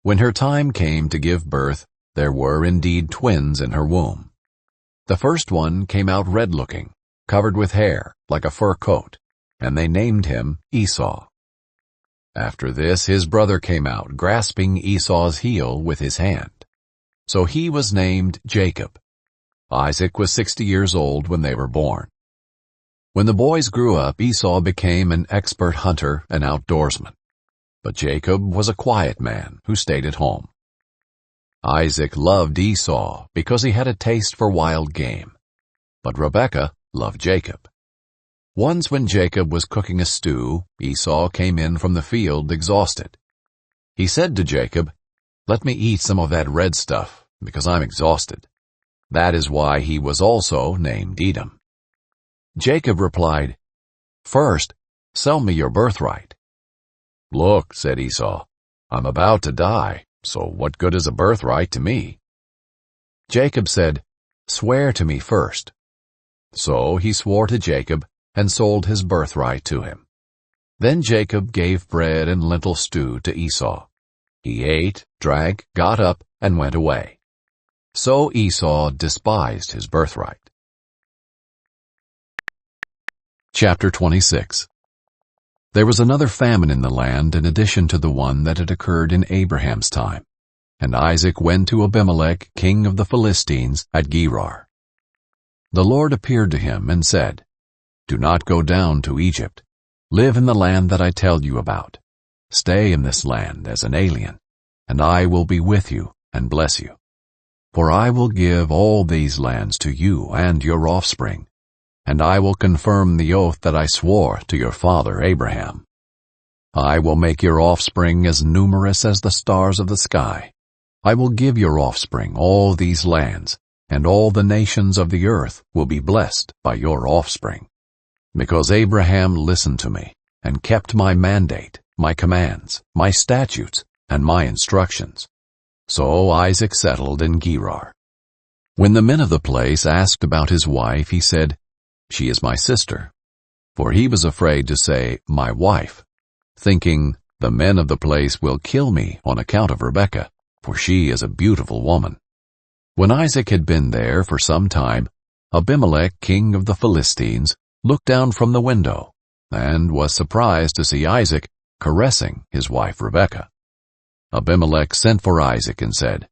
When her time came to give birth, there were indeed twins in her womb. The first one came out red-looking, covered with hair, like a fur coat, and they named him Esau. After this, his brother came out, grasping Esau's heel with his hand. So he was named Jacob. Isaac was 60 years old when they were born. When the boys grew up, Esau became an expert hunter and outdoorsman. But Jacob was a quiet man who stayed at home. Isaac loved Esau because he had a taste for wild game. But Rebekah loved Jacob. Once when Jacob was cooking a stew, Esau came in from the field exhausted. He said to Jacob, "Let me eat some of that red stuff, because I'm exhausted." That is why he was also named Edom. Jacob replied, "First, sell me your birthright." "Look," said Esau, "I'm about to die, so what good is a birthright to me?" Jacob said, "Swear to me first." So he swore to Jacob and sold his birthright to him. Then Jacob gave bread and lentil stew to Esau. He ate, drank, got up, and went away. So Esau despised his birthright. Chapter 26. There was another famine in the land in addition to the one that had occurred in Abraham's time. and Isaac went to Abimelech, king of the Philistines, at Gerar. The Lord appeared to him and said, "Do not go down to Egypt. Live in the land that I tell you about. Stay in this land as an alien, and I will be with you and bless you. For I will give all these lands to you and your offspring, and I will confirm the oath that I swore to your father Abraham. I will make your offspring as numerous as the stars of the sky. I will give your offspring all these lands, and all the nations of the earth will be blessed by your offspring. Because Abraham listened to me and kept my mandate, my commands, my statutes, and my instructions." So Isaac settled in Gerar. When the men of the place asked about his wife, he said, "She is my sister." For he was afraid to say, "my wife," thinking, "The men of the place will kill me on account of Rebekah, for she is a beautiful woman." When Isaac had been there for some time, Abimelech, king of the Philistines, looked down from the window and was surprised to see Isaac caressing his wife Rebekah. Abimelech sent for Isaac and said,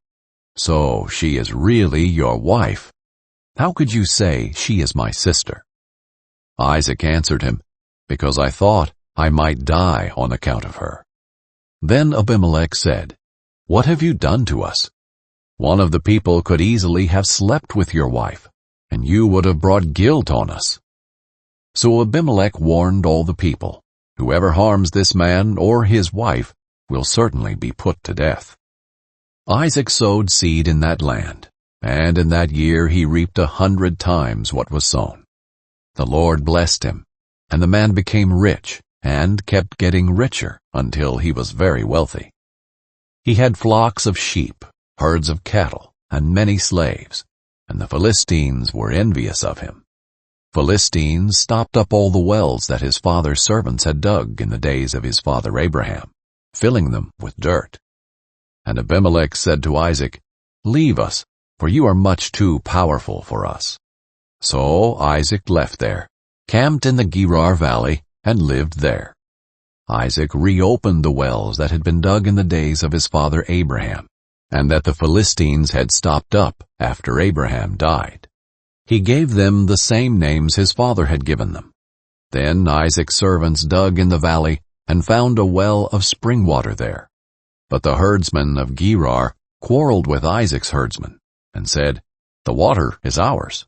"So she is really your wife? How could you say she is my sister?" Isaac answered him, "Because I thought I might die on account of her." Then Abimelech said, "What have you done to us? One of the people could easily have slept with your wife, and you would have brought guilt on us." So Abimelech warned all the people, "Whoever harms this man or his wife will certainly be put to death." Isaac sowed seed in that land, and in that year he reaped 100 times what was sown. The Lord blessed him, and the man became rich and kept getting richer until he was very wealthy. He had flocks of sheep, herds of cattle, and many slaves, and the Philistines were envious of him. Philistines stopped up all the wells that his father's servants had dug in the days of his father Abraham, filling them with dirt. And Abimelech said to Isaac, "Leave us, for you are much too powerful for us." So Isaac left there, camped in the Gerar valley, and lived there. Isaac reopened the wells that had been dug in the days of his father Abraham, and that the Philistines had stopped up after Abraham died. He gave them the same names his father had given them. Then Isaac's servants dug in the valley and found a well of spring water there. But the herdsmen of Gerar quarreled with Isaac's herdsmen and said, "The water is ours."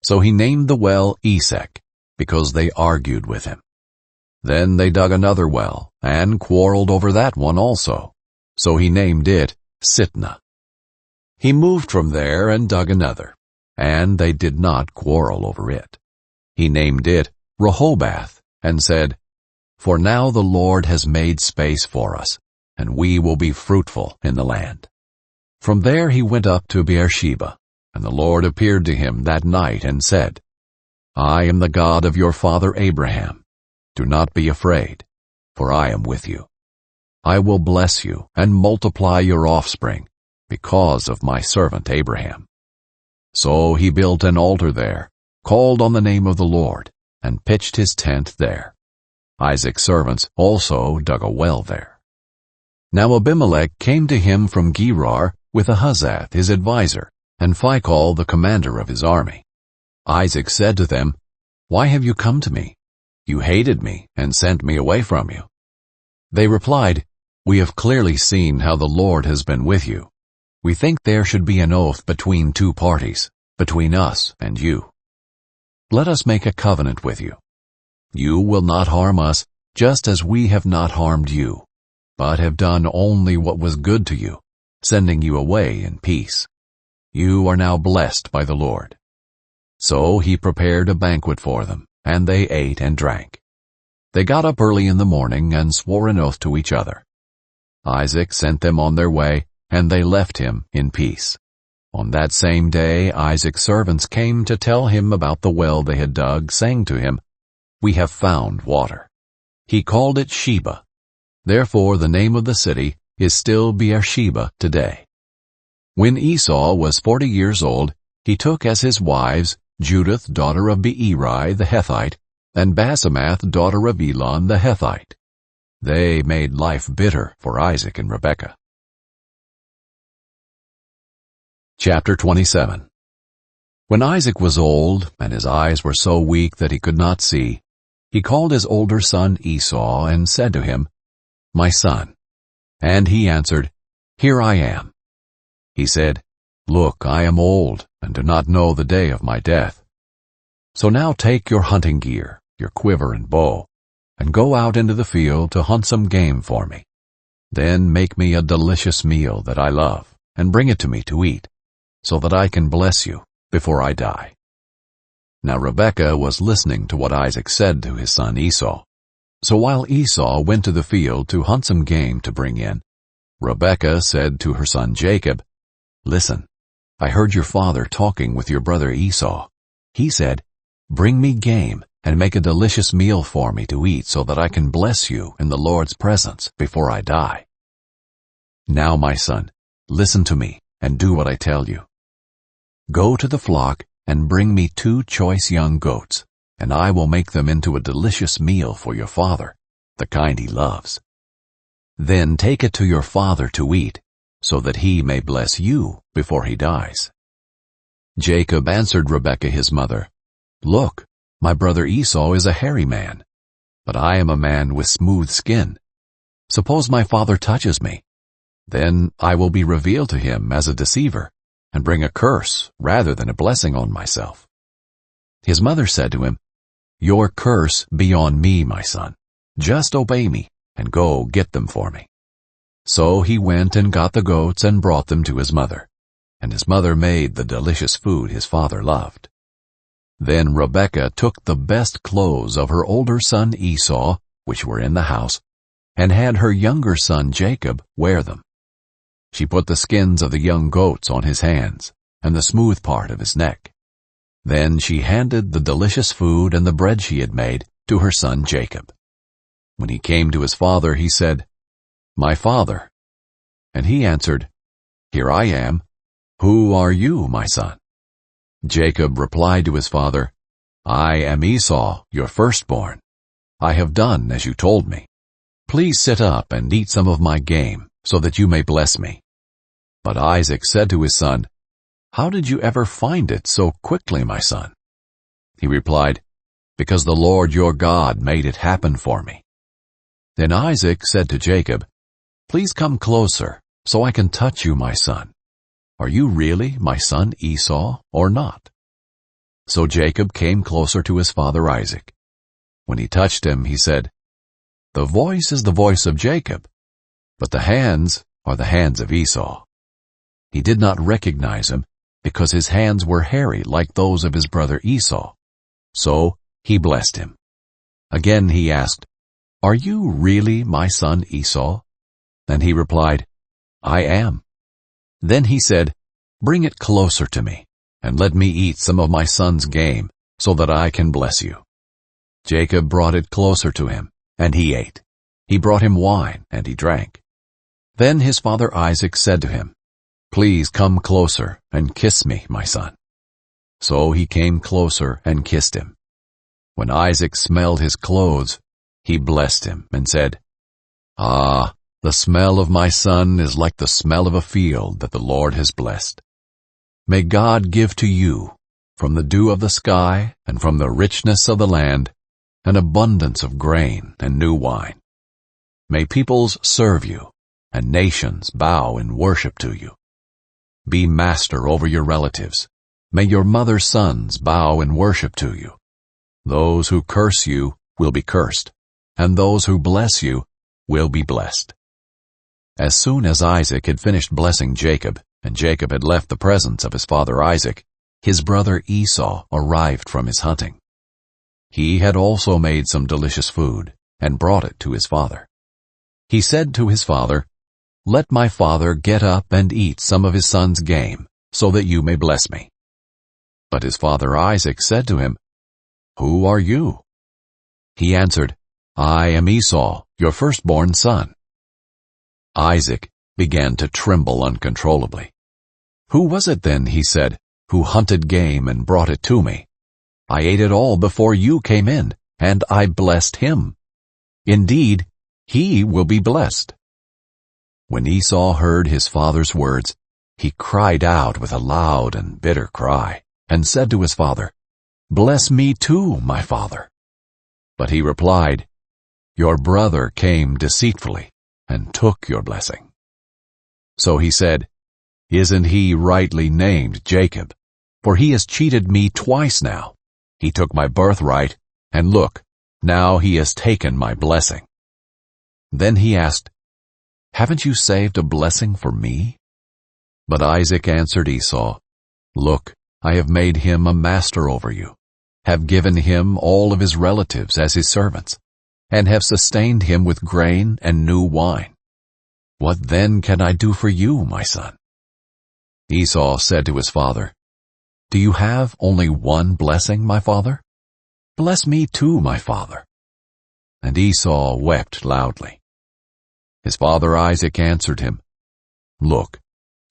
So he named the well Esek, because they argued with him. Then they dug another well and quarreled over that one also. So he named it Sitnah. He moved from there and dug another, and they did not quarrel over it. He named it Rehoboth and said, "For now the Lord has made space for us, and we will be fruitful in the land." From there he went up to Beersheba, and the Lord appeared to him that night and said, "I am the God of your father Abraham. Do not be afraid, for I am with you. I will bless you and multiply your offspring because of my servant Abraham." So he built an altar there, called on the name of the Lord, and pitched his tent there. Isaac's servants also dug a well there. Now Abimelech came to him from Gerar with Ahuzzath his adviser, and Phicol the commander of his army. Isaac said to them, "Why have you come to me? You hated me and sent me away from you." They replied, "We have clearly seen how the Lord has been with you. We think there should be an oath between two parties, between us and you. Let us make a covenant with you. You will not harm us, just as we have not harmed you, but have done only what was good to you, sending you away in peace. You are now blessed by the Lord." So he prepared a banquet for them, and they ate and drank. They got up early in the morning and swore an oath to each other. Isaac sent them on their way, and they left him in peace. On that same day Isaac's servants came to tell him about the well they had dug, saying to him, "We have found water." He called it Sheba. Therefore the name of the city is still Beersheba today. When Esau was 40 years old, he took as his wives Judith daughter of Beeri the Hethite, and Basemath daughter of Elon the Hethite. They made life bitter for Isaac and Rebekah. Chapter 27. When Isaac was old, and his eyes were so weak that he could not see, he called his older son Esau and said to him, "My son." And he answered, "Here I am." He said, "Look, I am old, and do not know the day of my death. So now take your hunting gear, your quiver and bow, and go out into the field to hunt some game for me. Then make me a delicious meal that I love, and bring it to me to eat, so that I can bless you before I die." Now Rebekah was listening to what Isaac said to his son Esau. So while Esau went to the field to hunt some game to bring in, Rebekah said to her son Jacob, "Listen, I heard your father talking with your brother Esau. He said, 'Bring me game and make a delicious meal for me to eat so that I can bless you in the Lord's presence before I die.' Now, my son, listen to me and do what I tell you. Go to the flock and bring me 2 choice young goats, and I will make them into a delicious meal for your father, the kind he loves. Then take it to your father to eat, so that he may bless you before he dies." Jacob answered Rebekah his mother, "Look, my brother Esau is a hairy man, but I am a man with smooth skin. Suppose my father touches me, then I will be revealed to him as a deceiver, and bring a curse rather than a blessing on myself." His mother said to him, "Your curse be on me, my son. Just obey me, and go get them for me." So he went and got the goats and brought them to his mother, and his mother made the delicious food his father loved. Then Rebekah took the best clothes of her older son Esau, which were in the house, and had her younger son Jacob wear them. She put the skins of the young goats on his hands, and the smooth part of his neck. Then she handed the delicious food and the bread she had made to her son Jacob. When he came to his father, he said, "My father." And he answered, "Here I am. Who are you, my son?" Jacob replied to his father, "I am Esau, your firstborn. I have done as you told me. Please sit up and eat some of my game, so that you may bless me." But Isaac said to his son, "How did you ever find it so quickly, my son?" He replied, "Because the Lord your God made it happen for me." Then Isaac said to Jacob, "Please come closer, so I can touch you, my son. Are you really my son Esau, or not?" So Jacob came closer to his father Isaac. When he touched him, he said, "The voice is the voice of Jacob, but the hands are the hands of Esau." He did not recognize him, because his hands were hairy like those of his brother Esau. So he blessed him. Again he asked, "Are you really my son Esau?" And he replied, "I am." Then he said, "Bring it closer to me, and let me eat some of my son's game, so that I can bless you." Jacob brought it closer to him, and he ate. He brought him wine, and he drank. Then his father Isaac said to him, "Please come closer and kiss me, my son." So he came closer and kissed him. When Isaac smelled his clothes, he blessed him and said, "Ah, the smell of my son is like the smell of a field that the Lord has blessed. May God give to you, from the dew of the sky and from the richness of the land, an abundance of grain and new wine. May peoples serve you, and nations bow in worship to you. Be master over your relatives. May your mother's sons bow in worship to you. Those who curse you will be cursed, and those who bless you will be blessed." As soon as Isaac had finished blessing Jacob, and Jacob had left the presence of his father Isaac, his brother Esau arrived from his hunting. He had also made some delicious food, and brought it to his father. He said to his father, "Let my father get up and eat some of his son's game, so that you may bless me." But his father Isaac said to him, "Who are you?" He answered, "I am Esau, your firstborn son." Isaac began to tremble uncontrollably. "Who was it then," he said, "who hunted game and brought it to me? I ate it all before you came in, and I blessed him. Indeed, he will be blessed." When Esau heard his father's words, he cried out with a loud and bitter cry, and said to his father, "Bless me too, my father." But he replied, "Your brother came deceitfully, and took your blessing." So he said, "Isn't he rightly named Jacob? For he has cheated me twice now. He took my birthright, and look, now he has taken my blessing." Then he asked, "Haven't you saved a blessing for me?" But Isaac answered Esau, "Look, I have made him a master over you, have given him all of his relatives as his servants, and have sustained him with grain and new wine. What then can I do for you, my son?" Esau said to his father, "Do you have only one blessing, my father? Bless me too, my father." And Esau wept loudly. His father Isaac answered him, "Look,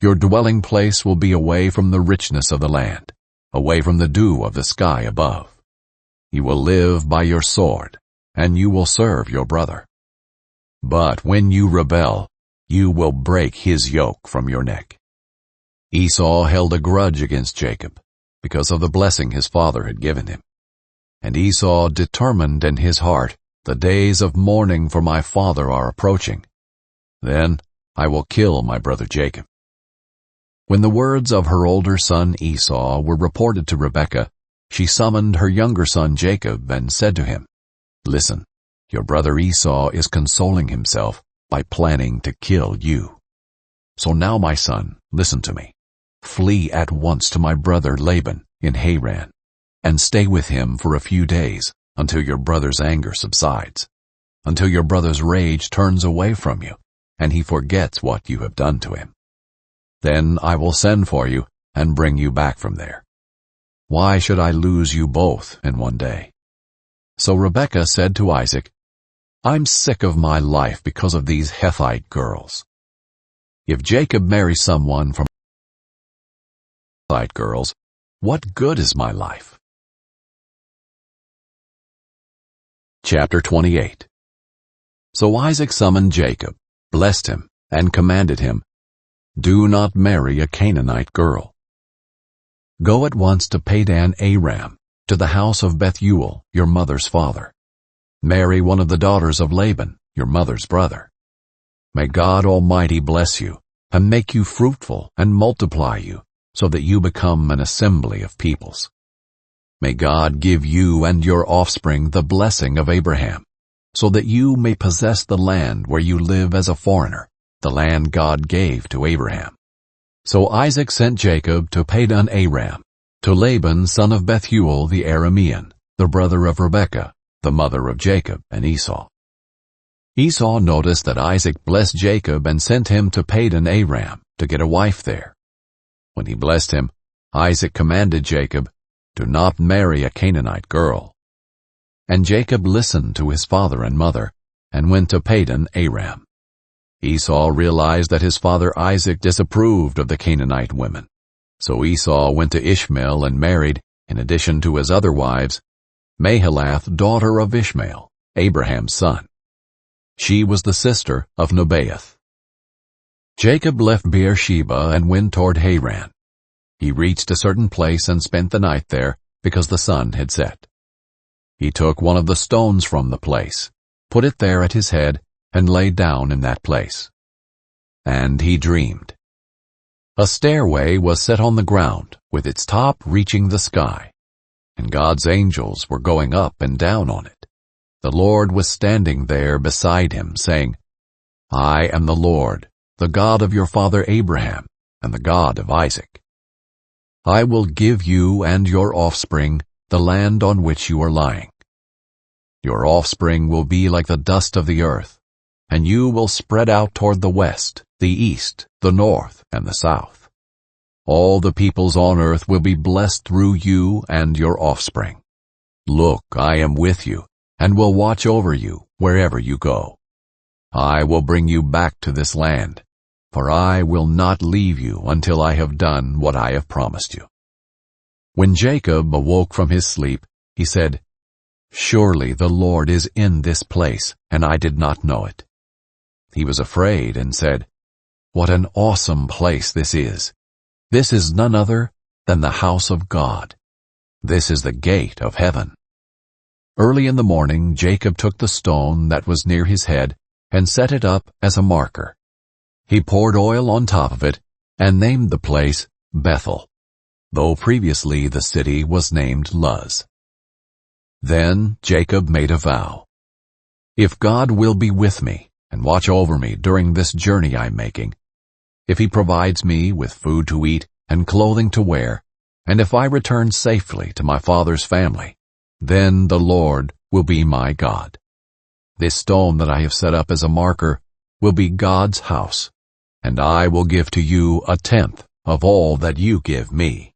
your dwelling place will be away from the richness of the land, away from the dew of the sky above. You will live by your sword, and you will serve your brother. But when you rebel, you will break his yoke from your neck." Esau held a grudge against Jacob, because of the blessing his father had given him. And Esau determined in his heart, "The days of mourning for my father are approaching. Then I will kill my brother Jacob." When the words of her older son Esau were reported to Rebekah, she summoned her younger son Jacob and said to him, "Listen, your brother Esau is consoling himself by planning to kill you. So now, my son, listen to me. Flee at once to my brother Laban in Haran, and stay with him for a few days until your brother's anger subsides, until your brother's rage turns away from you, and he forgets what you have done to him. Then I will send for you and bring you back from there. Why should I lose you both in one day?" So Rebekah said to Isaac, "I'm sick of my life because of these Hethite girls. If Jacob marries someone from Hethite girls, what good is my life?" Chapter 28. So Isaac summoned Jacob, blessed him, and commanded him, "Do not marry a Canaanite girl. Go at once to Padan Aram, to the house of Bethuel, your mother's father. Marry one of the daughters of Laban, your mother's brother. May God Almighty bless you, and make you fruitful and multiply you, so that you become an assembly of peoples. May God give you and your offspring the blessing of Abraham, so that you may possess the land where you live as a foreigner, the land God gave to Abraham." So Isaac sent Jacob to Padan Aram, to Laban son of Bethuel the Aramean, the brother of Rebekah, the mother of Jacob and Esau. Esau noticed that Isaac blessed Jacob and sent him to Padan Aram to get a wife there. When he blessed him, Isaac commanded Jacob, "Do not marry a Canaanite girl." And Jacob listened to his father and mother, and went to Padan Aram. Esau realized that his father Isaac disapproved of the Canaanite women. So Esau went to Ishmael and married, in addition to his other wives, Mahalath, daughter of Ishmael, Abraham's son. She was the sister of Nebaioth. Jacob left Beersheba and went toward Haran. He reached a certain place and spent the night there, because the sun had set. He took one of the stones from the place, put it there at his head, and lay down in that place. And he dreamed. A stairway was set on the ground, with its top reaching the sky, and God's angels were going up and down on it. The Lord was standing there beside him, saying, "I am the Lord, the God of your father Abraham, and the God of Isaac. I will give you and your offspring the land on which you are lying. Your offspring will be like the dust of the earth, and you will spread out toward the west, the east, the north, and the south. All the peoples on earth will be blessed through you and your offspring. Look, I am with you, and will watch over you wherever you go. I will bring you back to this land, for I will not leave you until I have done what I have promised you." When Jacob awoke from his sleep, he said, "Surely the Lord is in this place, and I did not know it." He was afraid and said, What an awesome place this is! This is none other than the house of God. This is the gate of heaven. Early in the morning Jacob took the stone that was near his head and set it up as a marker. He poured oil on top of it and named the place Bethel, though previously the city was named Luz. Then Jacob made a vow. If God will be with me and watch over me during this journey I'm making, if he provides me with food to eat and clothing to wear, and if I return safely to my father's family, then the Lord will be my God. This stone that I have set up as a marker will be God's house, and I will give to you 1/10 of all that you give me.